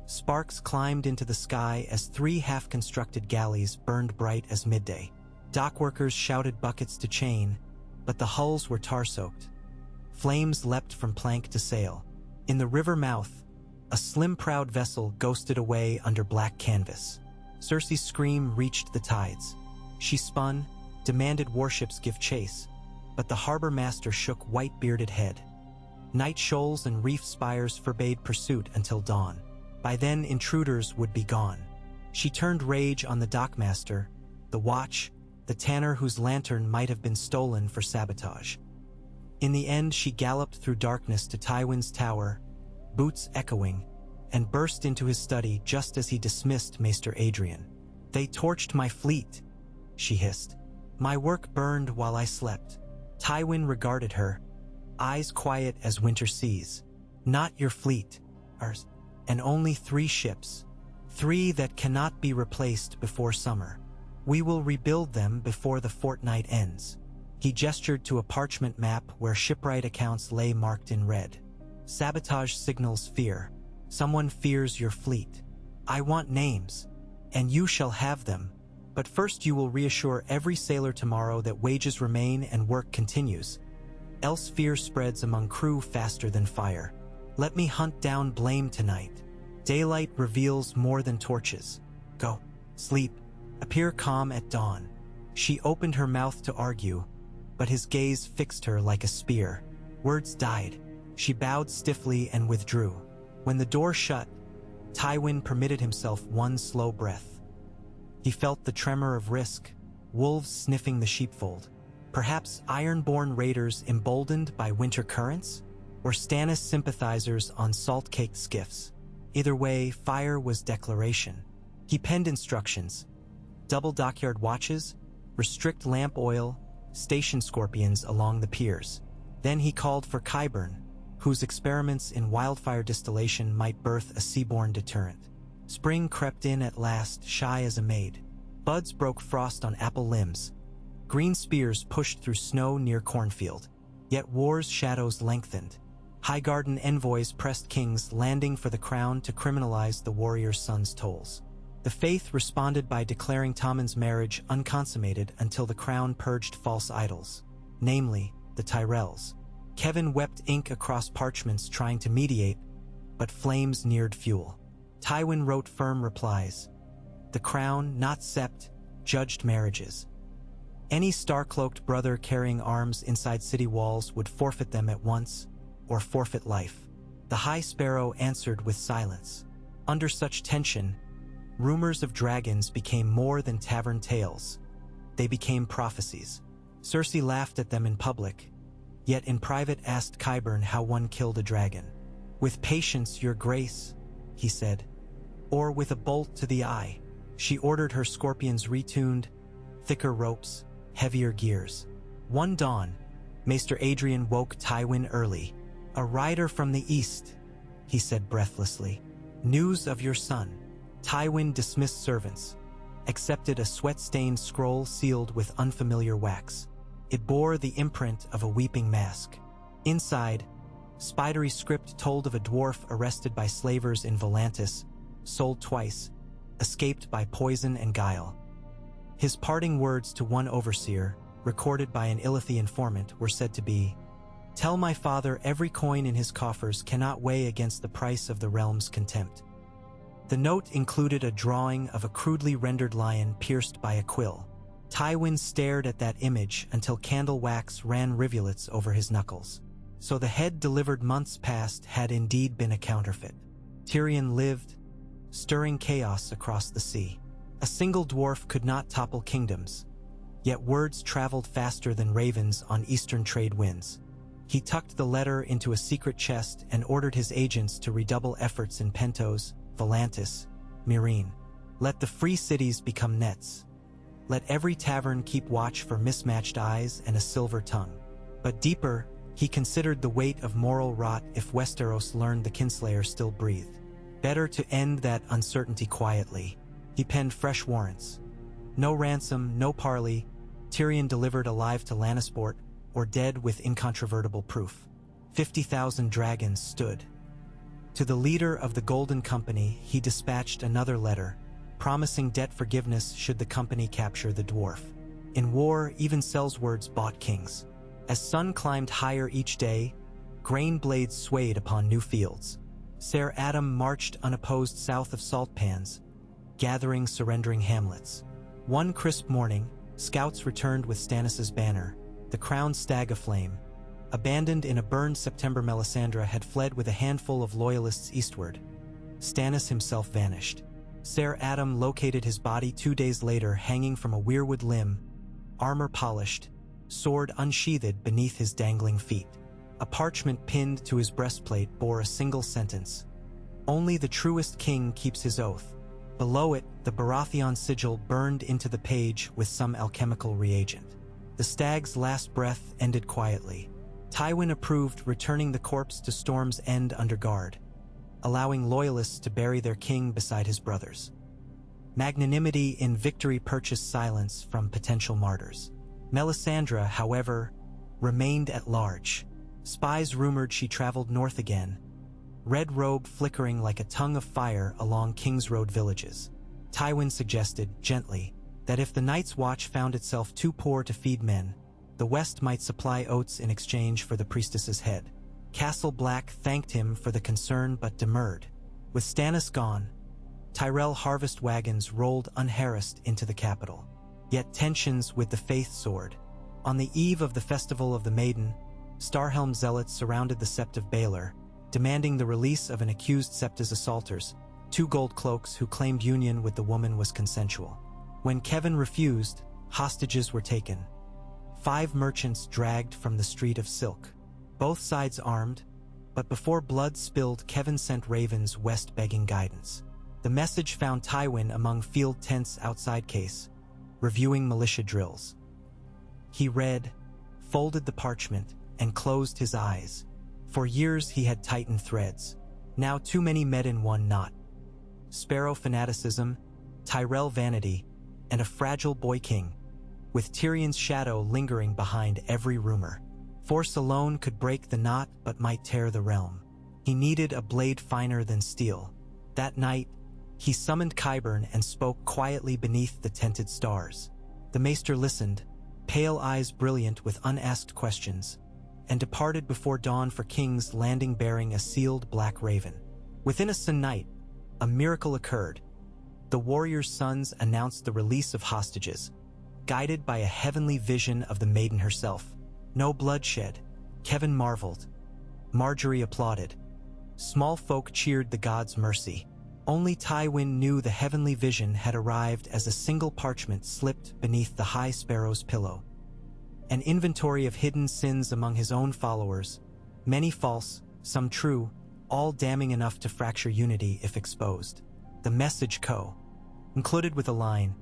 sparks climbed into the sky as 3 half-constructed galleys burned bright as midday. Dockworkers shouted buckets to chain, but the hulls were tar-soaked. Flames leapt from plank to sail. In the river mouth, a slim proud vessel ghosted away under black canvas. Cersei's scream reached the tides. She spun, demanded warships give chase, but the harbor master shook white-bearded head. Night shoals and reef spires forbade pursuit until dawn. By then, intruders would be gone. She turned rage on the dockmaster, the watch, the tanner whose lantern might have been stolen for sabotage. In the end, she galloped through darkness to Tywin's tower, boots echoing, and burst into his study just as he dismissed Maester Adrian. "They torched my fleet," she hissed. "My work burned while I slept." Tywin regarded her, eyes quiet as winter seas. "Not your fleet, ours, and only 3 ships. 3 that cannot be replaced before summer. We will rebuild them before the fortnight ends." He gestured to a parchment map where shipwright accounts lay marked in red. "Sabotage signals fear. Someone fears your fleet. I want names, and you shall have them. But first you will reassure every sailor tomorrow that wages remain and work continues. Else fear spreads among crew faster than fire. Let me hunt down blame tonight. Daylight reveals more than torches. Go, sleep, appear calm at dawn." She opened her mouth to argue, but his gaze fixed her like a spear. Words died. She bowed stiffly and withdrew. When the door shut, Tywin permitted himself one slow breath. He felt the tremor of risk, wolves sniffing the sheepfold. Perhaps iron-born raiders emboldened by winter currents? Or Stannis sympathizers on salt-caked skiffs? Either way, fire was declaration. He penned instructions. Double dockyard watches, restrict lamp oil, station scorpions along the piers. Then he called for Qyburn, whose experiments in wildfire distillation might birth a seaborne deterrent. Spring crept in at last, shy as a maid. Buds broke frost on apple limbs. Green spears pushed through snow near cornfield. Yet war's shadows lengthened. Highgarden envoys pressed kings landing for the crown to criminalize the warrior's son's tolls. The faith responded by declaring Tommen's marriage unconsummated until the crown purged false idols, namely, the Tyrells. Kevin wept ink across parchments trying to mediate, but flames neared fuel. Tywin wrote firm replies. The crown, not sept, judged marriages. Any star-cloaked brother carrying arms inside city walls would forfeit them at once, or forfeit life. The High Sparrow answered with silence. Under such tension, rumors of dragons became more than tavern tales. They became prophecies. Cersei laughed at them in public, yet in private asked Qyburn how one killed a dragon. "With patience, your grace," he said, "or with a bolt to the eye." She ordered her scorpions retuned, thicker ropes, heavier gears. One dawn, Maester Adrian woke Tywin early. "A rider from the east," he said breathlessly. "News of your son." Tywin dismissed servants, accepted a sweat-stained scroll sealed with unfamiliar wax. It bore the imprint of a weeping mask. Inside, spidery script told of a dwarf arrested by slavers in Volantis, sold twice, escaped by poison and guile. His parting words to one overseer, recorded by an Ilithy informant, were said to be, "Tell my father every coin in his coffers cannot weigh against the price of the realm's contempt." The note included a drawing of a crudely rendered lion pierced by a quill. Tywin stared at that image until candle wax ran rivulets over his knuckles. So the head delivered months past had indeed been a counterfeit. Tyrion lived, stirring chaos across the sea. A single dwarf could not topple kingdoms, yet words traveled faster than ravens on eastern trade winds. He tucked the letter into a secret chest and ordered his agents to redouble efforts in Pentos, Volantis, Meereen. Let the free cities become nets. Let every tavern keep watch for mismatched eyes and a silver tongue. But deeper, he considered the weight of moral rot if Westeros learned the Kinslayer still breathed. Better to end that uncertainty quietly. He penned fresh warrants. No ransom, no parley, Tyrion delivered alive to Lannisport, or dead with incontrovertible proof. 50,000 dragons stood. To the leader of the Golden Company, he dispatched another letter, promising debt forgiveness should the company capture the dwarf. In war, even Sel's words bought kings. As sun climbed higher each day, grain blades swayed upon new fields. Ser Adam marched unopposed south of salt pans, gathering surrendering hamlets. One crisp morning, scouts returned with Stannis's banner, the crowned stag aflame. Abandoned in a burned September, Melisandre had fled with a handful of loyalists eastward. Stannis himself vanished. Ser Adam located his body 2 days later hanging from a weirwood limb, armor polished, sword unsheathed beneath his dangling feet. A parchment pinned to his breastplate bore a single sentence: "Only the truest king keeps his oath." Below it, the Baratheon sigil burned into the page with some alchemical reagent. The stag's last breath ended quietly. Tywin approved returning the corpse to Storm's End under guard, allowing loyalists to bury their king beside his brothers. Magnanimity in victory purchased silence from potential martyrs. Melisandre, however, remained at large. Spies rumored she traveled north again, red robe flickering like a tongue of fire along King's Road villages. Tywin suggested, gently, that if the Night's Watch found itself too poor to feed men, the West might supply oats in exchange for the priestess's head. Castle Black thanked him for the concern but demurred. With Stannis gone, Tyrell harvest wagons rolled unharassed into the capital. Yet tensions with the Faith soared. On the eve of the Festival of the Maiden, Starhelm zealots surrounded the Sept of Baelor, demanding the release of an accused Septa's assaulters, 2 gold cloaks who claimed union with the woman was consensual. When Kevin refused, hostages were taken. 5 merchants dragged from the Street of Silk. Both sides armed, but before blood spilled, Kevin sent ravens west begging guidance. The message found Tywin among field tents outside Case, reviewing militia drills. He read, folded the parchment, and closed his eyes. For years he had tightened threads. Now too many met in one knot. Sparrow fanaticism, Tyrell vanity, and a fragile boy king, with Tyrion's shadow lingering behind every rumor. Force alone could break the knot but might tear the realm. He needed a blade finer than steel. That night, he summoned Qyburn and spoke quietly beneath the tented stars. The maester listened, pale eyes brilliant with unasked questions, and departed before dawn for King's Landing bearing a sealed black raven. Within a night, a miracle occurred. The warriors' sons announced the release of hostages, guided by a heavenly vision of the maiden herself. No bloodshed, Kevin marveled. Marjorie applauded. Small folk cheered the gods' mercy. Only Tywin knew the heavenly vision had arrived as a single parchment slipped beneath the High Sparrow's pillow. An inventory of hidden sins among his own followers, many false, some true, all damning enough to fracture unity if exposed. The message included with a line,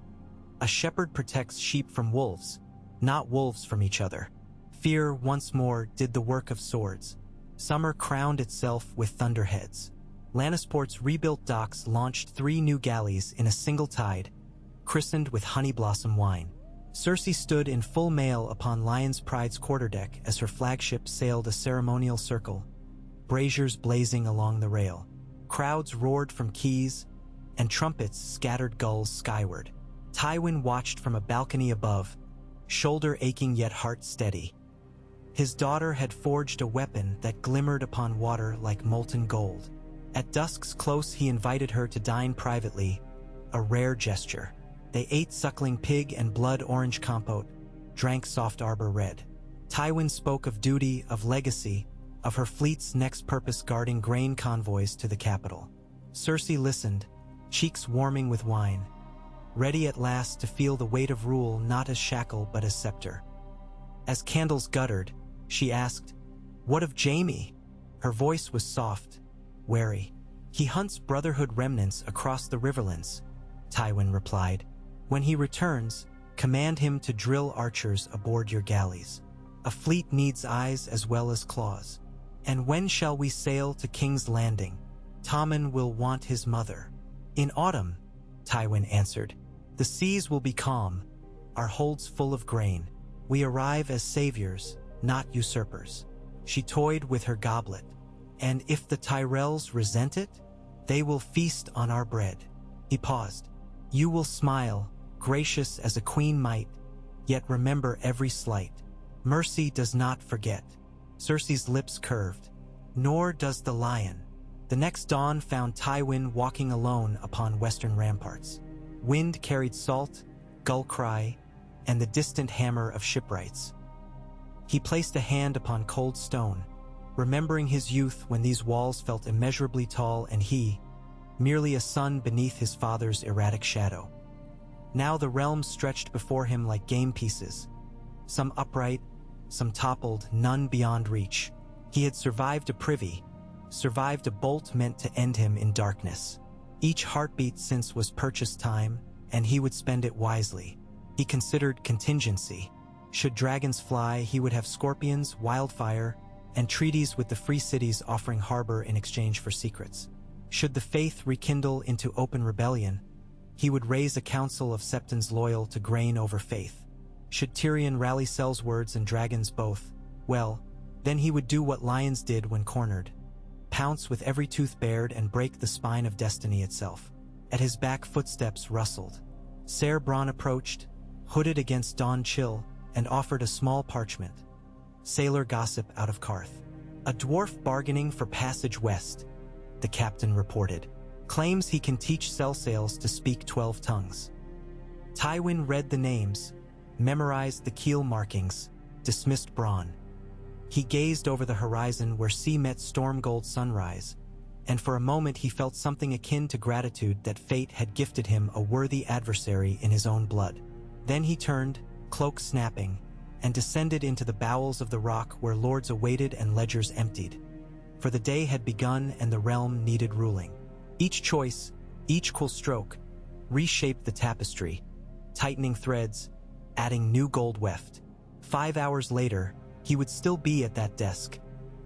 "A shepherd protects sheep from wolves, not wolves from each other." Fear once more did the work of swords. Summer crowned itself with thunderheads. Lannisport's rebuilt docks launched 3 new galleys in a single tide, christened with honey blossom wine. Cersei stood in full mail upon Lion's Pride's quarterdeck as her flagship sailed a ceremonial circle, braziers blazing along the rail. Crowds roared from quays, and trumpets scattered gulls skyward. Tywin watched from a balcony above, shoulder aching yet heart steady. His daughter had forged a weapon that glimmered upon water like molten gold. At dusk's close he invited her to dine privately, a rare gesture. They ate suckling pig and blood orange compote, drank soft arbor red. Tywin spoke of duty, of legacy, of her fleet's next purpose guarding grain convoys to the capital. Cersei listened, cheeks warming with wine, ready at last to feel the weight of rule not as shackle but as scepter. As candles guttered, she asked, "What of Jaime?" Her voice was soft, wary. "He hunts Brotherhood remnants across the riverlands," Tywin replied. "When he returns, command him to drill archers aboard your galleys. A fleet needs eyes as well as claws. And when shall we sail to King's Landing? Tommen will want his mother." "In autumn," Tywin answered. "The seas will be calm, our holds full of grain. We arrive as saviors, not usurpers." She toyed with her goblet. "And if the Tyrells resent it, they will feast on our bread." He paused. "You will smile, gracious as a queen might, yet remember every slight. Mercy does not forget." Cersei's lips curved. "Nor does the lion." The next dawn found Tywin walking alone upon western ramparts. Wind carried salt, gull cry, and the distant hammer of shipwrights. He placed a hand upon cold stone, remembering his youth when these walls felt immeasurably tall and he, merely a son beneath his father's erratic shadow. Now the realms stretched before him like game pieces, some upright, some toppled, none beyond reach. He had survived a privy, survived a bolt meant to end him in darkness. Each heartbeat since was purchase time, and he would spend it wisely. He considered contingency. Should dragons fly, he would have scorpions, wildfire, and treaties with the free cities offering harbor in exchange for secrets. Should the faith rekindle into open rebellion, he would raise a council of septons loyal to grain over faith. Should Tyrion rally sellswords and dragons both, well, then he would do what lions did when cornered, pounce with every tooth bared and break the spine of destiny itself. At his back footsteps rustled. Ser Bronn approached, hooded against dawn chill, and offered a small parchment. "Sailor gossip out of Karth. A dwarf bargaining for passage west," the captain reported. "Claims he can teach Selsails to speak 12 tongues." Tywin read the names, memorized the keel markings, dismissed Bronn. He gazed over the horizon where sea met storm-gold sunrise, and for a moment he felt something akin to gratitude that fate had gifted him a worthy adversary in his own blood. Then he turned, cloak snapping, and descended into the bowels of the rock where lords awaited and ledgers emptied. For the day had begun and the realm needed ruling. Each choice, each cool stroke, reshaped the tapestry, tightening threads, adding new gold weft. 5 hours later, he would still be at that desk,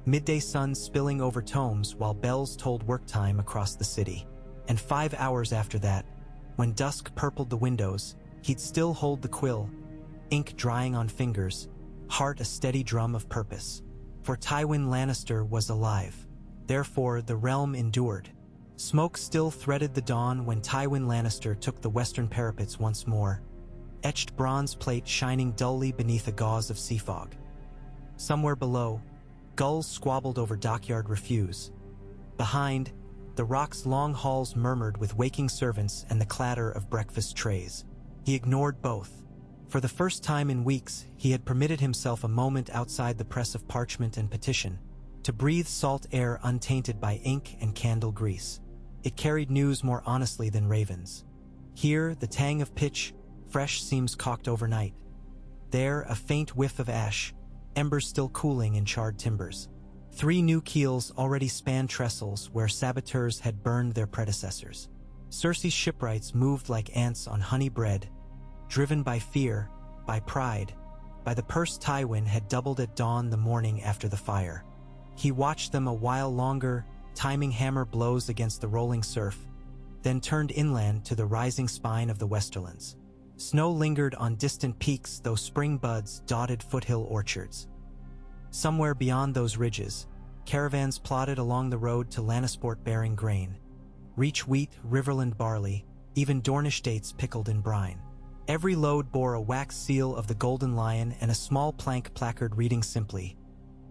midday sun spilling over tomes while bells told work time across the city. And 5 hours after that, when dusk purpled the windows, he'd still hold the quill, ink drying on fingers, heart a steady drum of purpose. For Tywin Lannister was alive. Therefore, the realm endured. Smoke still threaded the dawn when Tywin Lannister took the western parapets once more, etched bronze plate shining dully beneath a gauze of sea fog. Somewhere below, gulls squabbled over dockyard refuse. Behind, the rock's long halls murmured with waking servants and the clatter of breakfast trays. He ignored both. For the first time in weeks, he had permitted himself a moment outside the press of parchment and petition, to breathe salt air untainted by ink and candle grease. It carried news more honestly than ravens. Here, the tang of pitch, fresh seams caulked overnight. There, a faint whiff of ash, embers still cooling in charred timbers. 3 new keels already spanned trestles where saboteurs had burned their predecessors. Cersei's shipwrights moved like ants on honey bread, driven by fear, by pride, by the purse Tywin had doubled at dawn the morning after the fire. He watched them a while longer, timing hammer blows against the rolling surf, then turned inland to the rising spine of the Westerlands. Snow lingered on distant peaks, though spring buds dotted foothill orchards. Somewhere beyond those ridges, caravans plodded along the road to Lannisport bearing grain. Reach wheat, Riverland barley, even Dornish dates pickled in brine. Every load bore a wax seal of the Golden Lion and a small plank placard reading simply,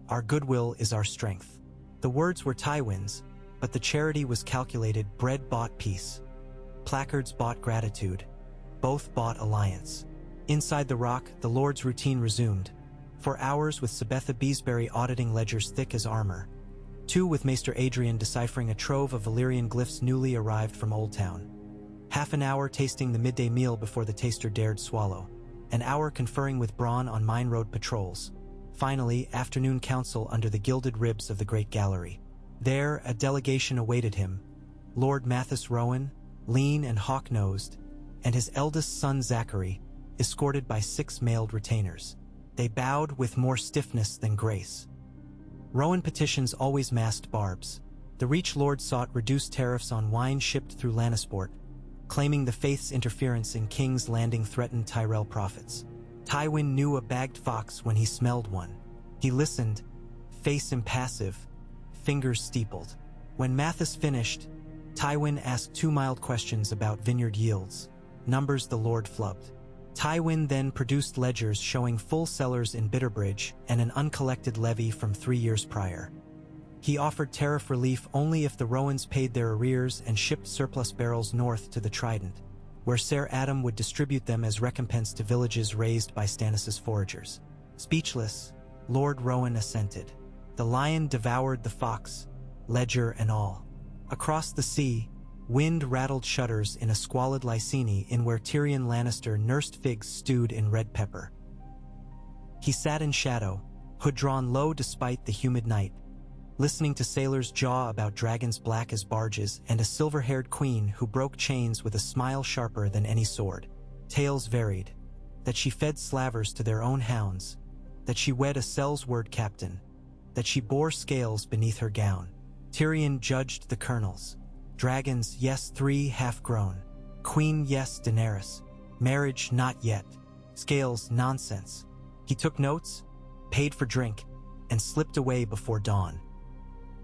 "Our goodwill is our strength." The words were Tywin's, but the charity was calculated. Bread bought peace. Placards bought gratitude. Both bought alliance. Inside the rock, the Lord's routine resumed. For hours with Sabetha Beesbury auditing ledgers thick as armor. 2 with Maester Adrian deciphering a trove of Valyrian glyphs newly arrived from Old Town. Half an hour tasting the midday meal before the taster dared swallow. An hour conferring with Bronn on mine road patrols. Finally, afternoon council under the gilded ribs of the Great Gallery. There, a delegation awaited him. Lord Mathis Rowan, lean and hawk-nosed, and his eldest son Zachary, escorted by 6 mailed retainers. They bowed with more stiffness than grace. Rowan petitions always masked barbs. The Reach Lord sought reduced tariffs on wine shipped through Lannisport, claiming the Faith's interference in King's Landing threatened Tyrell profits. Tywin knew a bagged fox when he smelled one. He listened, face impassive, fingers steepled. When Mathis finished, Tywin asked 2 mild questions about vineyard yields, numbers the Lord flubbed. Tywin then produced ledgers showing full cellars in Bitterbridge and an uncollected levy from 3 years prior. He offered tariff relief only if the Rowans paid their arrears and shipped surplus barrels north to the Trident, where Ser Adam would distribute them as recompense to villages raised by Stannis' foragers. Speechless, Lord Rowan assented. The lion devoured the fox, ledger and all. Across the sea, wind rattled shutters in a squalid Lyseni in where Tyrion Lannister nursed figs stewed in red pepper. He sat in shadow, hood drawn low despite the humid night, listening to sailors jaw about dragons black as barges and a silver-haired queen who broke chains with a smile sharper than any sword. Tales varied, that she fed slavers to their own hounds, that she wed a Sellsword captain, that she bore scales beneath her gown. Tyrion judged the colonels. Dragons, yes, 3 half-grown. Queen, yes, Daenerys. Marriage, not yet. Scales, nonsense. He took notes, paid for drink, and slipped away before dawn.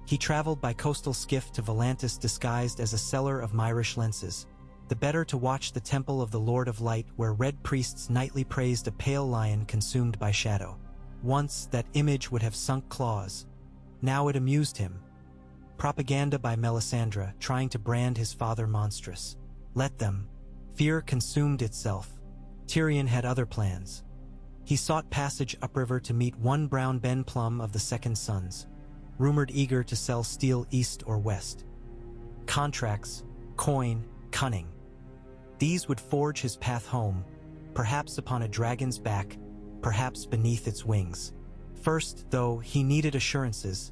He traveled by coastal skiff to Volantis disguised as a seller of Myrish lenses, the better to watch the temple of the Lord of Light where red priests nightly praised a pale lion consumed by shadow. Once that image would have sunk claws. Now it amused him. Propaganda by Melisandre, trying to brand his father monstrous. Let them. Fear consumed itself. Tyrion had other plans. He sought passage upriver to meet one Brown Ben Plum of the Second Sons, rumored eager to sell steel east or west. Contracts, coin, cunning. These would forge his path home, perhaps upon a dragon's back, perhaps beneath its wings. First, though, he needed assurances.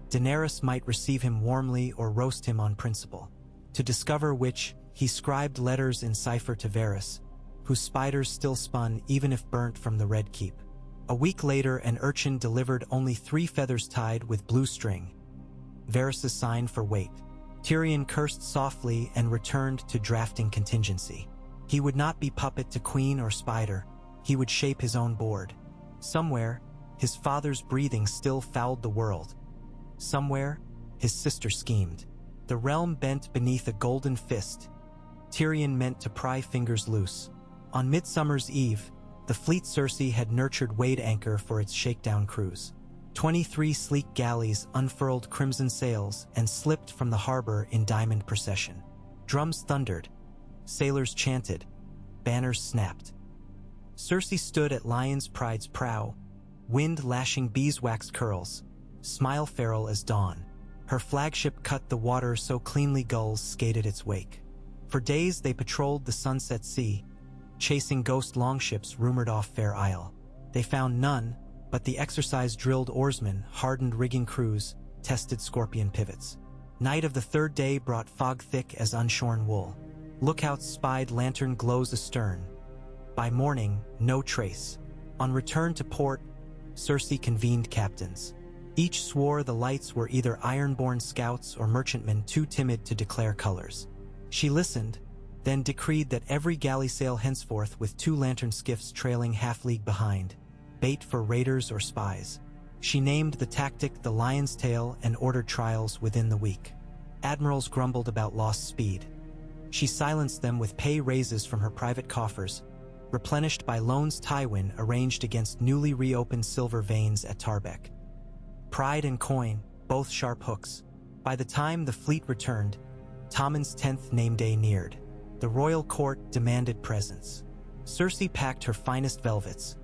Daenerys might receive him warmly or roast him on principle. To discover which, he scribed letters in cipher to Varys, whose spiders still spun even if burnt from the Red Keep. A week later, an urchin delivered only 3 feathers tied with blue string. Varys' sign for weight. Tyrion cursed softly and returned to drafting contingency. He would not be puppet to queen or spider. He would shape his own board. Somewhere, his father's breathing still fouled the world. Somewhere, his sister schemed. The realm bent beneath a golden fist. Tyrion meant to pry fingers loose. On Midsummer's Eve, the fleet Cersei had nurtured Wade Anchor for its shakedown cruise. 23 sleek galleys unfurled crimson sails and slipped from the harbor in diamond procession. Drums thundered. Sailors chanted. Banners snapped. Cersei stood at Lion's Pride's prow, wind lashing beeswax curls, smile feral as dawn. Her flagship cut the water so cleanly gulls skated its wake. For days they patrolled the Sunset Sea, chasing ghost longships rumored off Fair Isle. They found none, but the exercise-drilled oarsmen hardened rigging crews, tested scorpion pivots. Night of the 3rd day brought fog thick as unshorn wool. Lookouts spied lantern glows astern. By morning, no trace. On return to port, Cersei convened captains. Each swore the lights were either ironborn scouts or merchantmen too timid to declare colors. She listened, then decreed that every galley sail henceforth with 2 lantern skiffs trailing half-league behind, bait for raiders or spies. She named the tactic the Lion's Tail and ordered trials within the week. Admirals grumbled about lost speed. She silenced them with pay raises from her private coffers, replenished by loans Tywin arranged against newly reopened silver veins at Tarbeck. Pride and coin, both sharp hooks. By the time the fleet returned, Tommen's 10th name day neared. The royal court demanded presents. Cersei packed her finest velvets,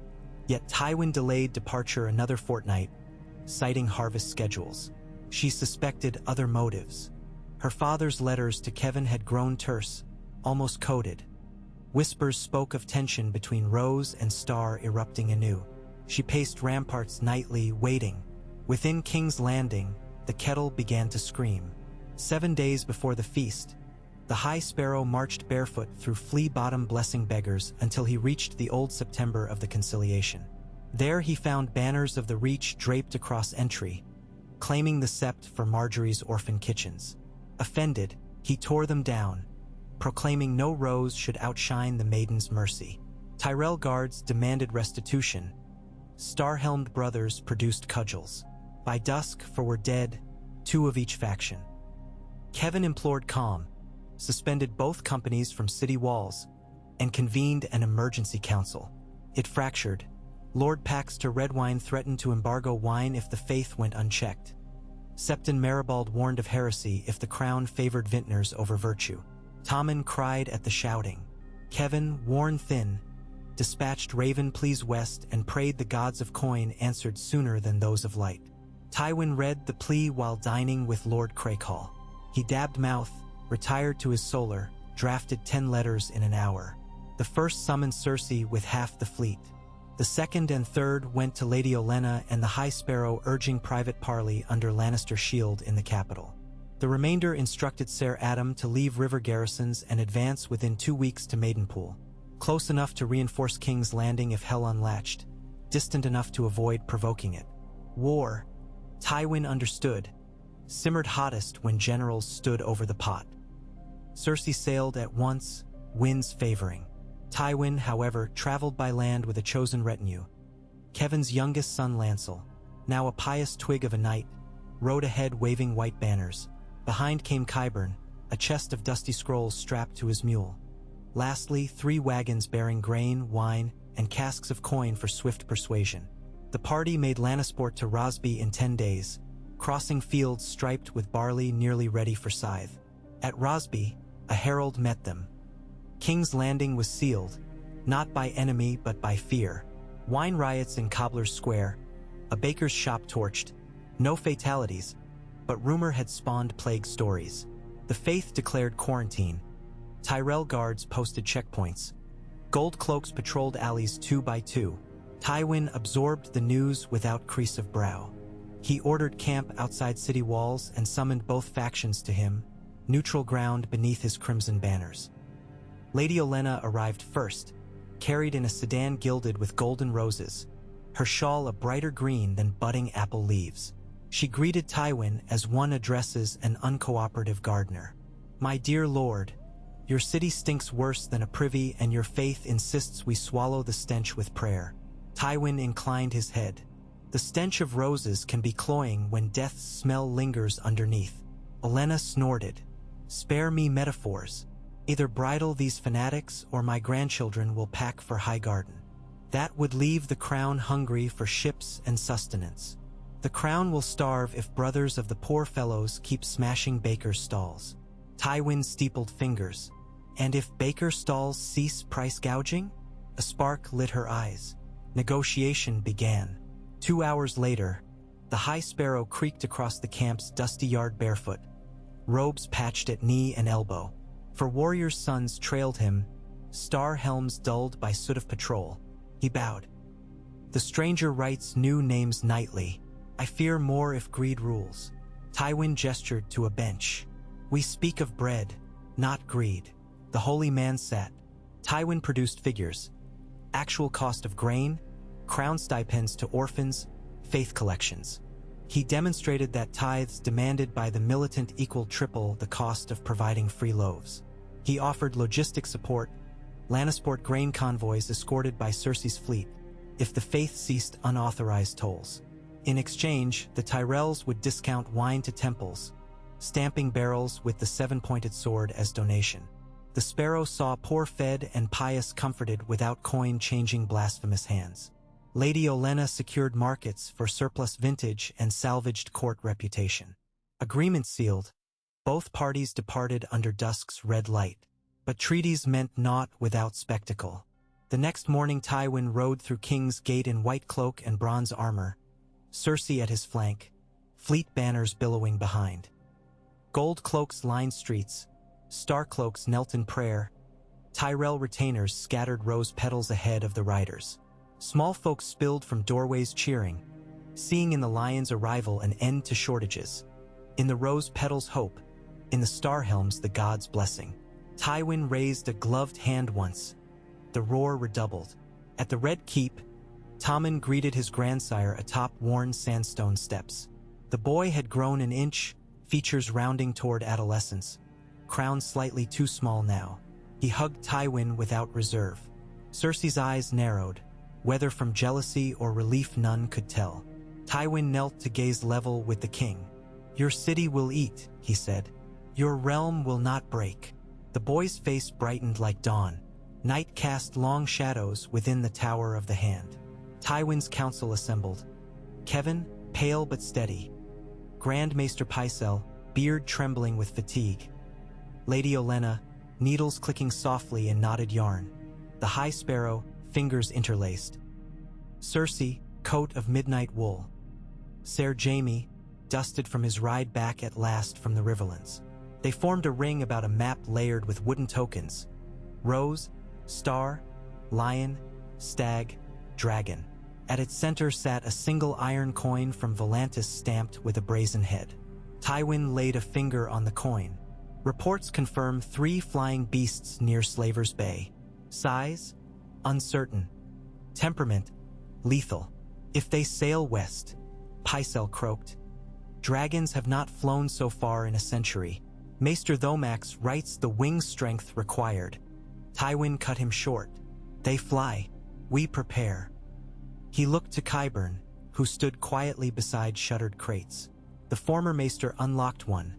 yet Tywin delayed departure another fortnight, citing harvest schedules. She suspected other motives. Her father's letters to Kevan had grown terse, almost coded. Whispers spoke of tension between Rose and Starr erupting anew. She paced ramparts nightly, waiting. Within King's Landing, the kettle began to scream. 7 days before the feast, the High Sparrow marched barefoot through flea-bottom blessing beggars until he reached the Old September of the Conciliation. There he found banners of the Reach draped across entry, claiming the sept for Marjorie's orphan kitchens. Offended, he tore them down, proclaiming no rose should outshine the maiden's mercy. Tyrell guards demanded restitution. Star-helmed brothers produced cudgels. By dusk, for were dead, 2 of each faction. Kevan implored calm, suspended both companies from city walls, and convened an emergency council. It fractured. Lord Paxter Redwine threatened to embargo wine if the faith went unchecked. Septon Maribald warned of heresy if the crown favored vintners over virtue. Tommen cried at the shouting. Kevan, worn thin, dispatched Raven Please West and prayed the gods of coin answered sooner than those of light. Tywin read the plea while dining with Lord Craighall. He dabbed mouth, retired to his solar, drafted 10 letters in an hour. The first summoned Cersei with half the fleet. The second and third went to Lady Olenna and the High Sparrow urging private parley under Lannister shield in the capital. The remainder instructed Ser Adam to leave river garrisons and advance within 2 weeks to Maidenpool, close enough to reinforce King's Landing if hell unlatched, distant enough to avoid provoking it. War, Tywin understood, simmered hottest when generals stood over the pot. Cersei sailed at once, winds favoring. Tywin, however, traveled by land with a chosen retinue. Kevan's youngest son Lancel, now a pious twig of a knight, rode ahead waving white banners. Behind came Qyburn, a chest of dusty scrolls strapped to his mule. Lastly, 3 wagons bearing grain, wine, and casks of coin for swift persuasion. The party made Lannisport to Rosby in 10 days, crossing fields striped with barley nearly ready for scythe. At Rosby, a herald met them. King's Landing was sealed, not by enemy but by fear. Wine riots in Cobbler's Square, a baker's shop torched, no fatalities, but rumor had spawned plague stories. The faith declared quarantine. Tyrell guards posted checkpoints. Gold cloaks patrolled alleys 2 by 2. Tywin absorbed the news without crease of brow. He ordered camp outside city walls and summoned both factions to him, neutral ground beneath his crimson banners. Lady Olenna arrived first, carried in a sedan gilded with golden roses, her shawl a brighter green than budding apple leaves. She greeted Tywin as one addresses an uncooperative gardener. "My dear lord, your city stinks worse than a privy and your faith insists we swallow the stench with prayer." Tywin inclined his head. The stench of roses can be cloying when death's smell lingers underneath. Olenna snorted. "Spare me metaphors. Either bridle these fanatics or my grandchildren will pack for Highgarden. That would leave the crown hungry for ships and sustenance. The crown will starve if brothers of the poor fellows keep smashing baker's stalls." Tywin steepled fingers. "And if baker stalls cease price gouging?" A spark lit her eyes. Negotiation began. 2 hours later, the High Sparrow creaked across the camp's dusty yard barefoot, robes patched at knee and elbow. For warriors' sons trailed him, star helms dulled by soot of patrol. He bowed. "The stranger writes new names nightly. I fear more if greed rules." Tywin gestured to a bench. "We speak of bread, not greed." The holy man sat. Tywin produced figures. Actual cost of grain, crown stipends to orphans, faith collections. He demonstrated that tithes demanded by the militant equaled triple the cost of providing free loaves. He offered logistic support, Lannisport grain convoys escorted by Cersei's fleet, if the faith ceased unauthorized tolls. In exchange, the Tyrells would discount wine to temples, stamping barrels with the 7-pointed sword as donation. The sparrow saw poor fed and pious comforted without coin changing blasphemous hands. Lady Olenna secured markets for surplus vintage and salvaged court reputation. Agreement sealed, both parties departed under dusk's red light. But treaties meant naught without spectacle. The next morning Tywin rode through King's Gate in white cloak and bronze armor, Cersei at his flank, fleet banners billowing behind. Gold cloaks lined streets, star cloaks knelt in prayer, Tyrell retainers scattered rose petals ahead of the riders. Small folk spilled from doorways cheering, seeing in the lion's arrival an end to shortages. In the rose petals hope, in the star helms the god's blessing. Tywin raised a gloved hand once. The roar redoubled. At the Red Keep, Tommen greeted his grandsire atop worn sandstone steps. The boy had grown an inch, features rounding toward adolescence, crown slightly too small now. He hugged Tywin without reserve. Cersei's eyes narrowed, whether from jealousy or relief none could tell. Tywin knelt to gaze level with the king. "Your city will eat," he said. "Your realm will not break." The boy's face brightened like dawn. Night cast long shadows within the Tower of the Hand. Tywin's council assembled. Kevin, pale but steady. Grand Maester Pycelle, beard trembling with fatigue. Lady Olenna, needles clicking softly in knotted yarn. The High Sparrow, fingers interlaced. Cersei, coat of midnight wool. Ser Jaime, dusted from his ride back at last from the Riverlands. They formed a ring about a map layered with wooden tokens. Rose, star, lion, stag, dragon. At its center sat a single iron coin from Volantis stamped with a brazen head. Tywin laid a finger on the coin. Reports confirm 3 flying beasts near Slaver's Bay. Size? Uncertain. Temperament? Lethal. If they sail west, Pycelle croaked. Dragons have not flown so far in a century. Maester Thomax writes the wing strength required. Tywin cut him short. They fly. We prepare. He looked to Qyburn, who stood quietly beside shuttered crates. The former maester unlocked one,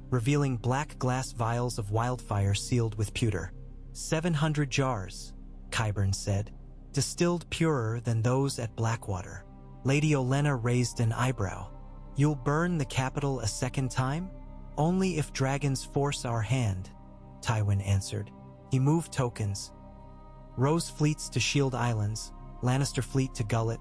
revealing black glass vials of wildfire sealed with pewter. 700 jars, Qyburn said, distilled purer than those at Blackwater. Lady Olenna raised an eyebrow. You'll burn the capital a second time? Only if dragons force our hand, Tywin answered. He moved tokens. Rose fleets to Shield Islands, Lannister fleet to Gullet,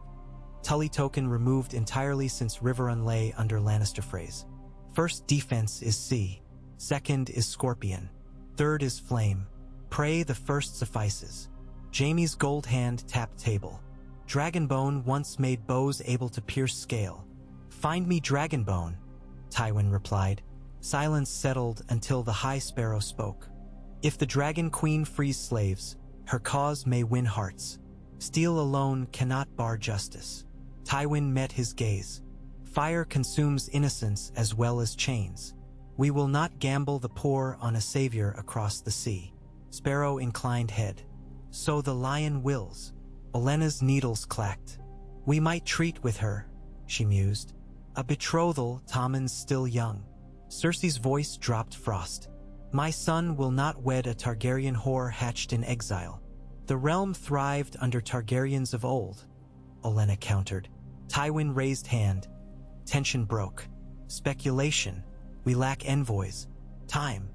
Tully token removed entirely since Riverrun lay under Lannister phrase. First defense is sea, second is scorpion, third is flame. Pray the first suffices. Jaime's gold hand tapped table. Dragonbone once made bows able to pierce scale. Find me Dragonbone, Tywin replied. Silence settled until the High Sparrow spoke. If the Dragon Queen frees slaves, her cause may win hearts. Steel alone cannot bar justice. Tywin met his gaze. Fire consumes innocence as well as chains. We will not gamble the poor on a savior across the sea. Sparrow inclined head. So the lion wills. Olenna's needles clacked. We might treat with her, she mused. A betrothal, Tommen's still young. Cersei's voice dropped frost. My son will not wed a Targaryen whore hatched in exile. The realm thrived under Targaryens of old, Olenna countered. Tywin raised hand. Tension broke. Speculation. We lack envoys. Time.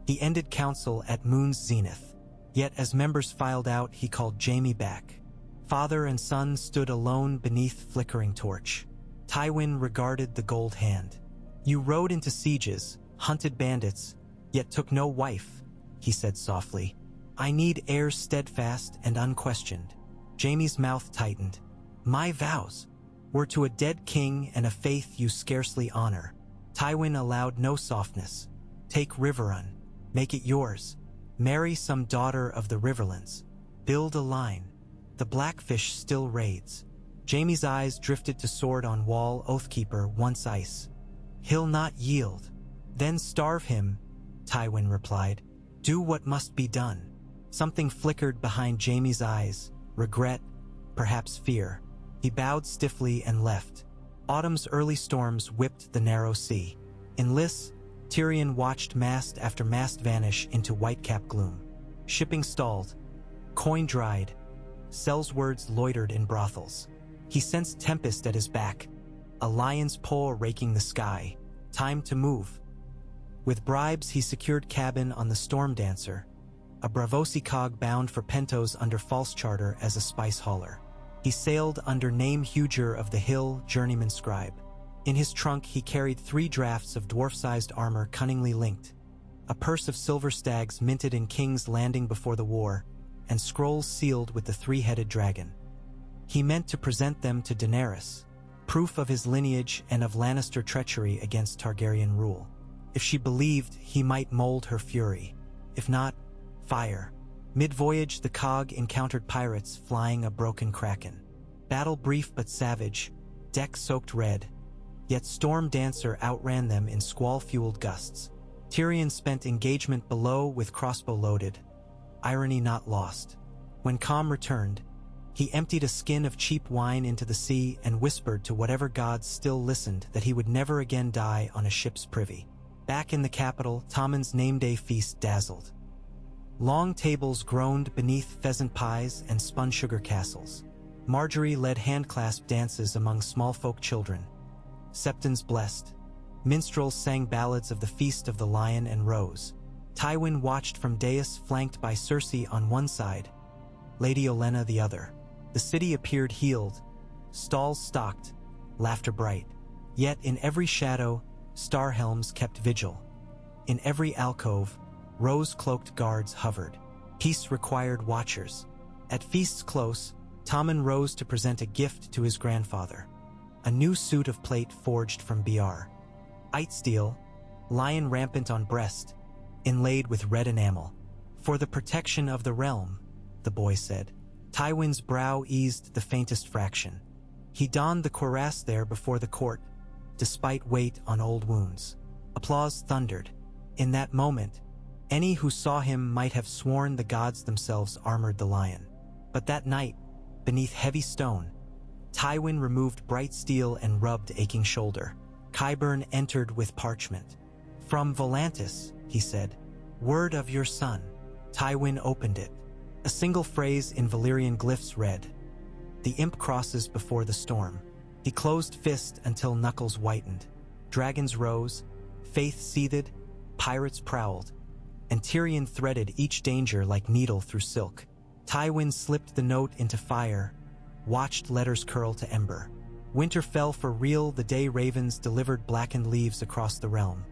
He ended council at moon's zenith. Yet as members filed out, he called Jaime back. Father and son stood alone beneath flickering torch. Tywin regarded the gold hand. You rode into sieges, hunted bandits, yet took no wife, he said softly. I need heirs steadfast and unquestioned. Jaime's mouth tightened. My vows were to a dead king and a faith you scarcely honor. Tywin allowed no softness. Take Riverrun. Make it yours. Marry some daughter of the Riverlands. Build a line. The Blackfish still raids. Jaime's eyes drifted to sword on wall, Oathkeeper, once ice. He'll not yield. Then starve him, Tywin replied. Do what must be done. Something flickered behind Jaime's eyes. Regret, perhaps fear. He bowed stiffly and left. Autumn's early storms whipped the narrow sea. In Lys, Tyrion watched mast after mast vanish into whitecap gloom. Shipping stalled, coin dried, sellswords loitered in brothels. He sensed tempest at his back, a lion's paw raking the sky. Time to move. With bribes, he secured cabin on the Storm Dancer, a Bravosi cog bound for Pentos under false charter as a spice hauler. He sailed under name Huger of the Hill, journeyman scribe. In his trunk he carried 3 drafts of dwarf-sized armor cunningly linked, a purse of silver stags minted in King's Landing before the war, and scrolls sealed with the 3-headed dragon. He meant to present them to Daenerys, proof of his lineage and of Lannister treachery against Targaryen rule. If she believed, he might mold her fury. If not, fire. Mid-voyage, the cog encountered pirates flying a broken kraken. Battle brief but savage, deck soaked red, yet Storm Dancer outran them in squall-fueled gusts. Tyrion spent engagement below with crossbow loaded, irony not lost. When calm returned, he emptied a skin of cheap wine into the sea and whispered to whatever gods still listened that he would never again die on a ship's privy. Back in the capital, Tommen's name-day feast dazzled. Long tables groaned beneath pheasant pies and spun sugar castles. Marjorie led handclasp dances among small-folk children. Septons blessed. Minstrels sang ballads of the Feast of the Lion and Rose. Tywin watched from dais flanked by Cersei on one side, Lady Olenna the other. The city appeared healed, stalls stocked, laughter bright. Yet in every shadow, Starhelms kept vigil. In every alcove, rose-cloaked guards hovered. Peace required watchers. At feast's close, Tommen rose to present a gift to his grandfather. A new suit of plate forged from Br. Steel, lion rampant on breast, inlaid with red enamel. For the protection of the realm, the boy said. Tywin's brow eased the faintest fraction. He donned the cuirass there before the court, despite weight on old wounds. Applause thundered. In that moment, any who saw him might have sworn the gods themselves armored the lion. But that night, beneath heavy stone, Tywin removed bright steel and rubbed aching shoulder. Qyburn entered with parchment. "From Volantis," he said. "Word of your son." Tywin opened it. A single phrase in Valyrian glyphs read, "The imp crosses before the storm." He closed fist until knuckles whitened. Dragons rose, faith seethed, pirates prowled, and Tyrion threaded each danger like needle through silk. Tywin slipped the note into fire, watched letters curl to ember. Winter fell for real the day ravens delivered blackened leaves across the realm.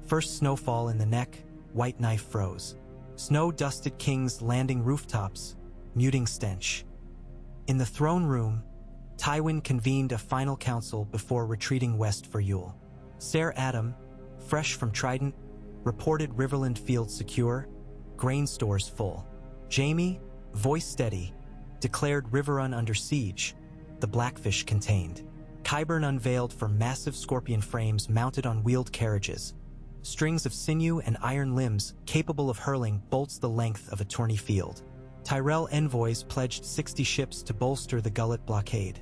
First snowfall in the neck, white knife froze. Snow dusted King's Landing rooftops, muting stench. In the throne room, Tywin convened a final council before retreating west for Yule. Ser Adam, fresh from Trident, reported Riverland fields secure, grain stores full. Jaime, voice steady, declared Riverrun under siege, the Blackfish contained. Qyburn unveiled for massive scorpion frames mounted on wheeled carriages, strings of sinew and iron limbs capable of hurling bolts the length of a tourney field. Tyrell envoys pledged 60 ships to bolster the Gullet blockade.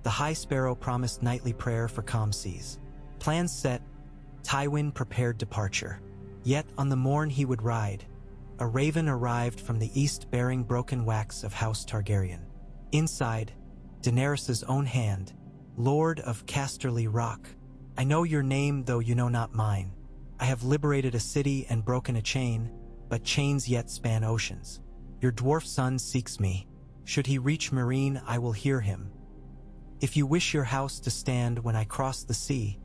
The High Sparrow promised nightly prayer for calm seas. Plans set, Tywin prepared departure. Yet on the morn he would ride, a raven arrived from the east bearing broken wax of House Targaryen. Inside, Daenerys' own hand, Lord of Casterly Rock. "I know your name, though you know not mine. I have liberated a city and broken a chain, but chains yet span oceans. Your dwarf son seeks me. Should he reach Meereen, I will hear him. If you wish your house to stand when I cross the sea,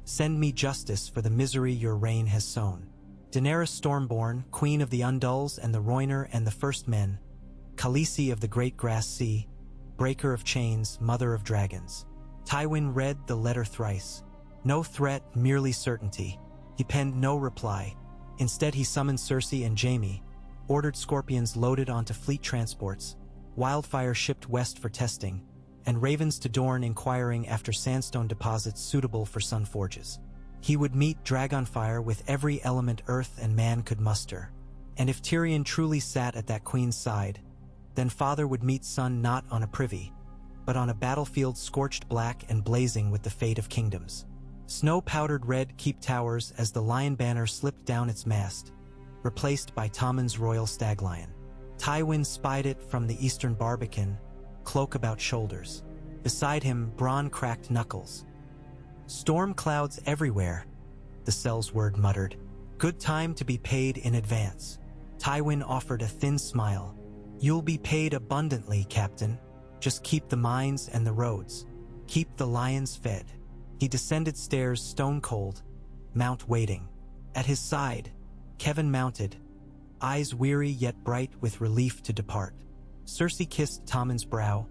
send me justice for the misery your reign has sown." Daenerys Stormborn, queen of the Undulls and the Rhoynar and the First Men, Khaleesi of the Great Grass Sea, breaker of chains, mother of dragons. Tywin read the letter thrice. No threat, merely certainty. He penned no reply. Instead he summoned Cersei and Jaime, ordered scorpions loaded onto fleet transports, wildfire shipped west for testing, and ravens to Dorne inquiring after sandstone deposits suitable for sun forges. He would meet Dragonfire with every element earth and man could muster. And if Tyrion truly sat at that queen's side, then father would meet son not on a privy, but on a battlefield scorched black and blazing with the fate of kingdoms. Snow-powdered red keep towers as the lion banner slipped down its mast, replaced by Tommen's royal stag lion. Tywin spied it from the eastern barbican, cloak about shoulders. Beside him, Bronn cracked knuckles. "Storm clouds everywhere," the sellsword muttered. "Good time to be paid in advance." Tywin offered a thin smile. "You'll be paid abundantly, Captain. Just keep the mines and the roads. Keep the lions fed." He descended stairs stone-cold, Mount waiting. At his side, Kevin mounted, eyes weary yet bright with relief to depart. Cersei kissed Tommen's brow,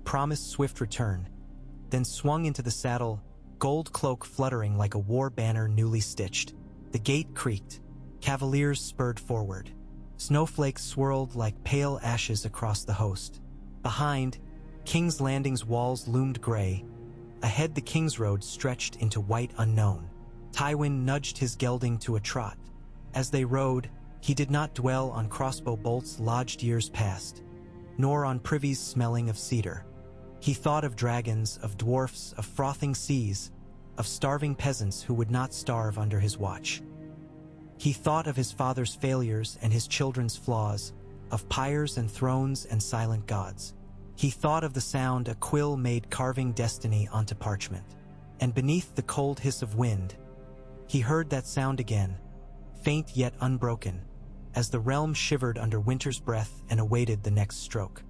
promised swift return, then swung into the saddle, gold cloak fluttering like a war banner newly stitched. The gate creaked. Cavaliers spurred forward. Snowflakes swirled like pale ashes across the host. Behind, King's Landing's walls loomed gray. Ahead, the King's Road stretched into white unknown. Tywin nudged his gelding to a trot. As they rode, he did not dwell on crossbow bolts lodged years past, nor on privies smelling of cedar. He thought of dragons, of dwarfs, of frothing seas, of starving peasants who would not starve under his watch. He thought of his father's failures and his children's flaws, of pyres and thrones and silent gods. He thought of the sound a quill made carving destiny onto parchment. And beneath the cold hiss of wind, he heard that sound again, faint yet unbroken, as the realm shivered under winter's breath and awaited the next stroke.